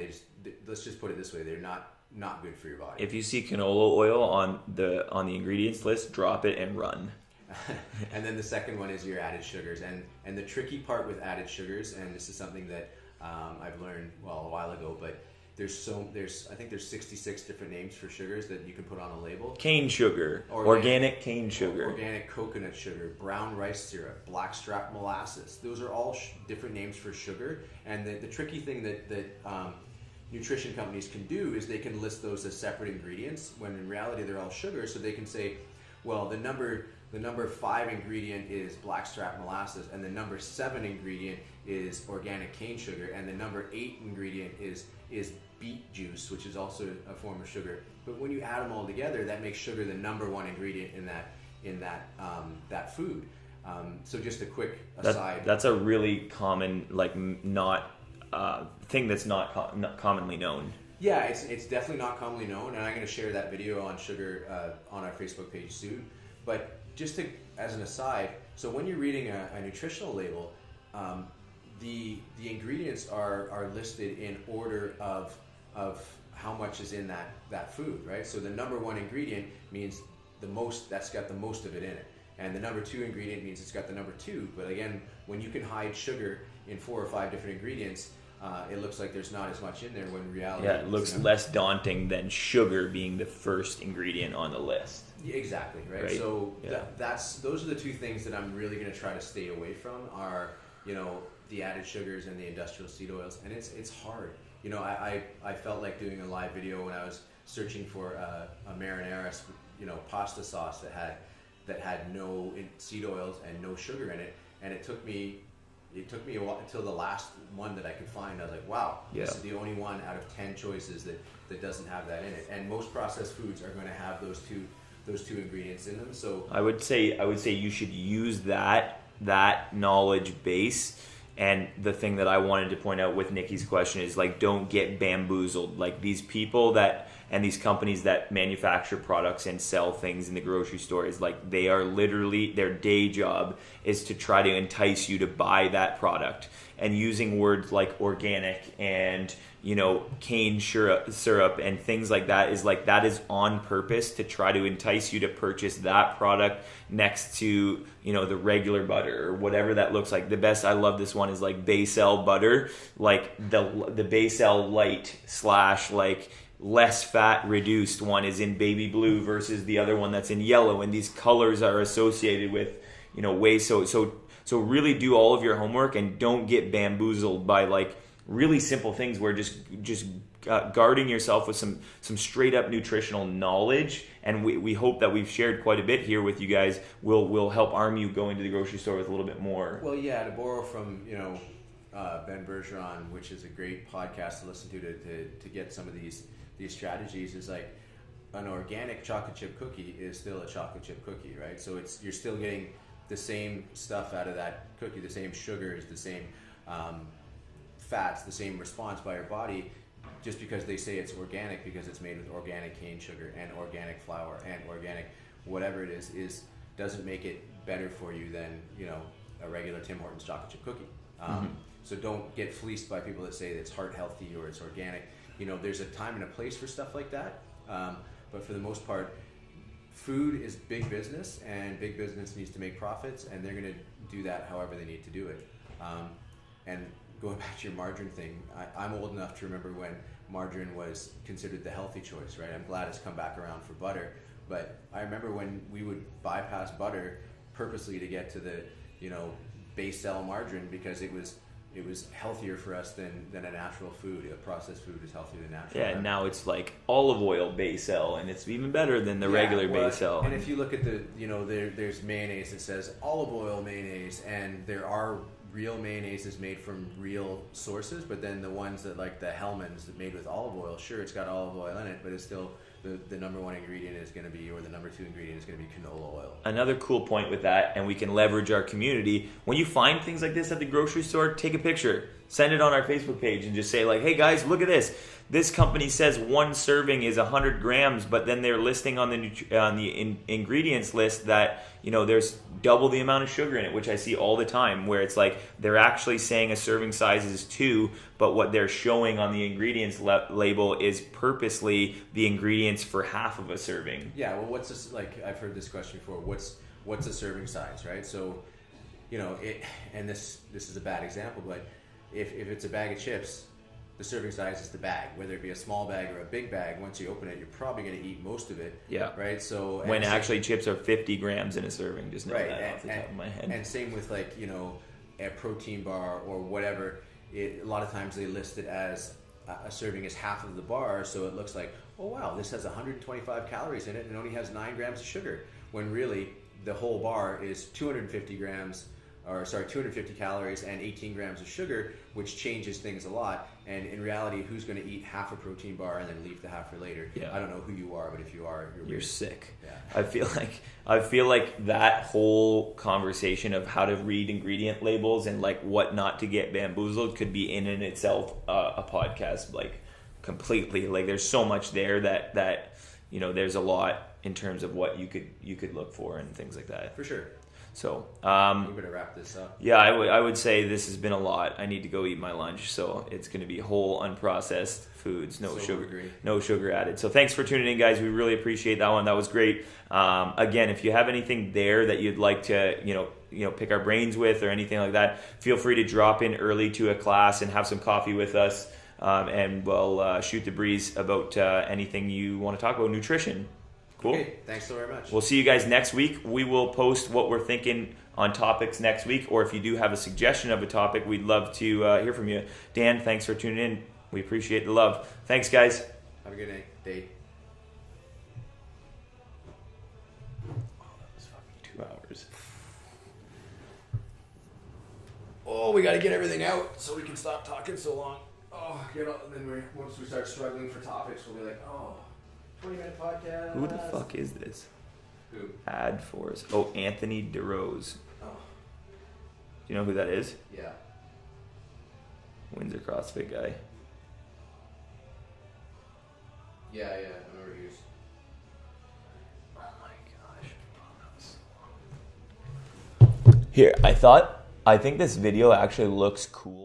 Let's just put it this way: they're not good for your body. If you see canola oil on the ingredients list, drop it and run. And then the second one is your added sugars, and the tricky part with added sugars, and this is something that I've learned a while ago, but I think there's 66 different names for sugars that you can put on a label. Cane sugar, organic cane sugar, organic coconut sugar, brown rice syrup, blackstrap molasses. Those are all different names for sugar. And the tricky thing that nutrition companies can do is they can list those as separate ingredients when in reality they're all sugar. So they can say, well, the number 5 ingredient is blackstrap molasses, and the number 7 ingredient is organic cane sugar, and the number 8 ingredient is beet juice, which is also a form of sugar. But when you add them all together, that makes sugar the number 1 ingredient in that food. So just a quick aside. That's a really common thing that's not commonly known. Yeah, it's definitely not commonly known, and I'm going to share that video on sugar on our Facebook page soon. But just as an aside, so when you're reading a nutritional label, the ingredients are listed in order of how much is in that food, right? So the number one ingredient means the most, that's got the most of it in it. And the number two ingredient means it's got the number two. But again, when you can hide sugar in 4 or 5 different ingredients, it looks like there's not as much in there, when in reality... Yeah, it looks less daunting than sugar being the first ingredient on the list. Yeah, exactly, right? So those are the two things that I'm really going to try to stay away from are, the added sugars and the industrial seed oils. And it's hard. I felt like doing a live video when I was searching for a marinara, pasta sauce that had no seed oils and no sugar in it, and it took me a while until the last one that I could find. I was like, wow, this is the only one out of 10 choices that doesn't have that in it. And most processed foods are going to have those two ingredients in them. So I would say you should use that knowledge base. And the thing that I wanted to point out with Nikki's question is, like, don't get bamboozled. Like, these people and these companies that manufacture products and sell things in the grocery store is like, they are literally, their day job is to try to entice you to buy that product. And using words like organic and, cane syrup and things like that is on purpose to try to entice you to purchase that product next to, the regular butter or whatever that looks like. The best, I love this one, is like Baysell butter, like the Baysell light / like less fat reduced one is in baby blue versus the other one that's in yellow, and these colors are associated with ways. So really do all of your homework and don't get bamboozled by like really simple things where just guarding yourself with some straight up nutritional knowledge. And we hope that we've shared quite a bit here with you guys will help arm you going to the grocery store with a little bit more. Well, yeah, to borrow from Ben Bergeron, which is a great podcast to listen to get some of these strategies, is like an organic chocolate chip cookie is still a chocolate chip cookie, right? So you're still getting the same stuff out of that cookie, the same sugars, the same fats, the same response by your body, just because they say it's organic, because it's made with organic cane sugar and organic flour and organic whatever it is doesn't make it better for you than a regular Tim Hortons chocolate chip cookie. So don't get fleeced by people that say that it's heart healthy or it's organic. There's a time and a place for stuff like that, but for the most part, food is big business, and big business needs to make profits, and they're going to do that however they need to do it. And going back to your margarine thing, I'm old enough to remember when margarine was considered the healthy choice, right? I'm glad it's come back around for butter, but I remember when we would bypass butter purposely to get to the Baysell margarine, because it was healthier for us than a natural food. A processed food is healthier than natural. Yeah, and now it's like olive oil Baysell, and it's even better than the regular Baysell. And if you look at there's mayonnaise that says olive oil mayonnaise, and there are real mayonnaises made from real sources, but then the ones that like the Hellmann's that made with olive oil, sure, it's got olive oil in it, but it's still the number one ingredient is going to be, or the number two ingredient is going to be canola oil. Another cool point with that, and we can leverage our community, when you find things like this at the grocery store, take a picture, send it on our Facebook page, and just say like, hey guys, look at this. This company says one serving is 100 grams, but then they're listing on the ingredients list that there's double the amount of sugar in it, which I see all the time, where it's like they're actually saying a serving size is 2, but what they're showing on the ingredients label is purposely the ingredients for half of a serving. Yeah, well, what's this, like I've heard this question before. What's a serving size, right? So, and this is a bad example, but if it's a bag of chips, the serving size is the bag, whether it be a small bag or a big bag. Once you open it, you're probably going to eat most of it. Yeah. Right. So when actually chips are 50 grams in a serving, just know that off the top of my head. And same with like a protein bar or whatever. A lot of times they list it as a serving is half of the bar, so it looks like, oh wow, this has 125 calories in it and only has 9 grams of sugar. When really the whole bar is 250 calories and 18 grams of sugar, which changes things a lot. And in reality, who's going to eat half a protein bar and then leave the half for later? Yeah. I don't know who you are, but if you are, you're sick. Yeah. I feel like that whole conversation of how to read ingredient labels and like what not to get bamboozled could be in and itself a podcast, like completely. Like there's so much there that there's a lot in terms of what you could look for and things like that. For sure. So, You better wrap this up. yeah, I would say this has been a lot. I need to go eat my lunch, so it's going to be whole unprocessed foods, no So sugar, hungry. no sugar added. So thanks for tuning in, guys. We really appreciate that one. That was great. Again, if you have anything there that you'd like to, pick our brains with or anything like that, feel free to drop in early to a class and have some coffee with us, and we'll shoot the breeze about anything you want to talk about, nutrition. Cool. Okay, thanks so very much. We'll see you guys next week. We will post what we're thinking on topics next week, or if you do have a suggestion of a topic, we'd love to hear from you. Dan, thanks for tuning in. We appreciate the love. Thanks, guys. Have a good day. Oh, that was fucking 2 hours. Oh, we got to get everything out so we can stop talking so long. Oh, and then once we start struggling for topics, we'll be like, 20-minute podcast. Who the fuck is this? Who? Ad Force. Oh, Anthony DeRose. Oh, Do you know who that is? yeah. Windsor CrossFit guy. Yeah, I remember he was. Oh my gosh. Here, I think this video actually looks cool.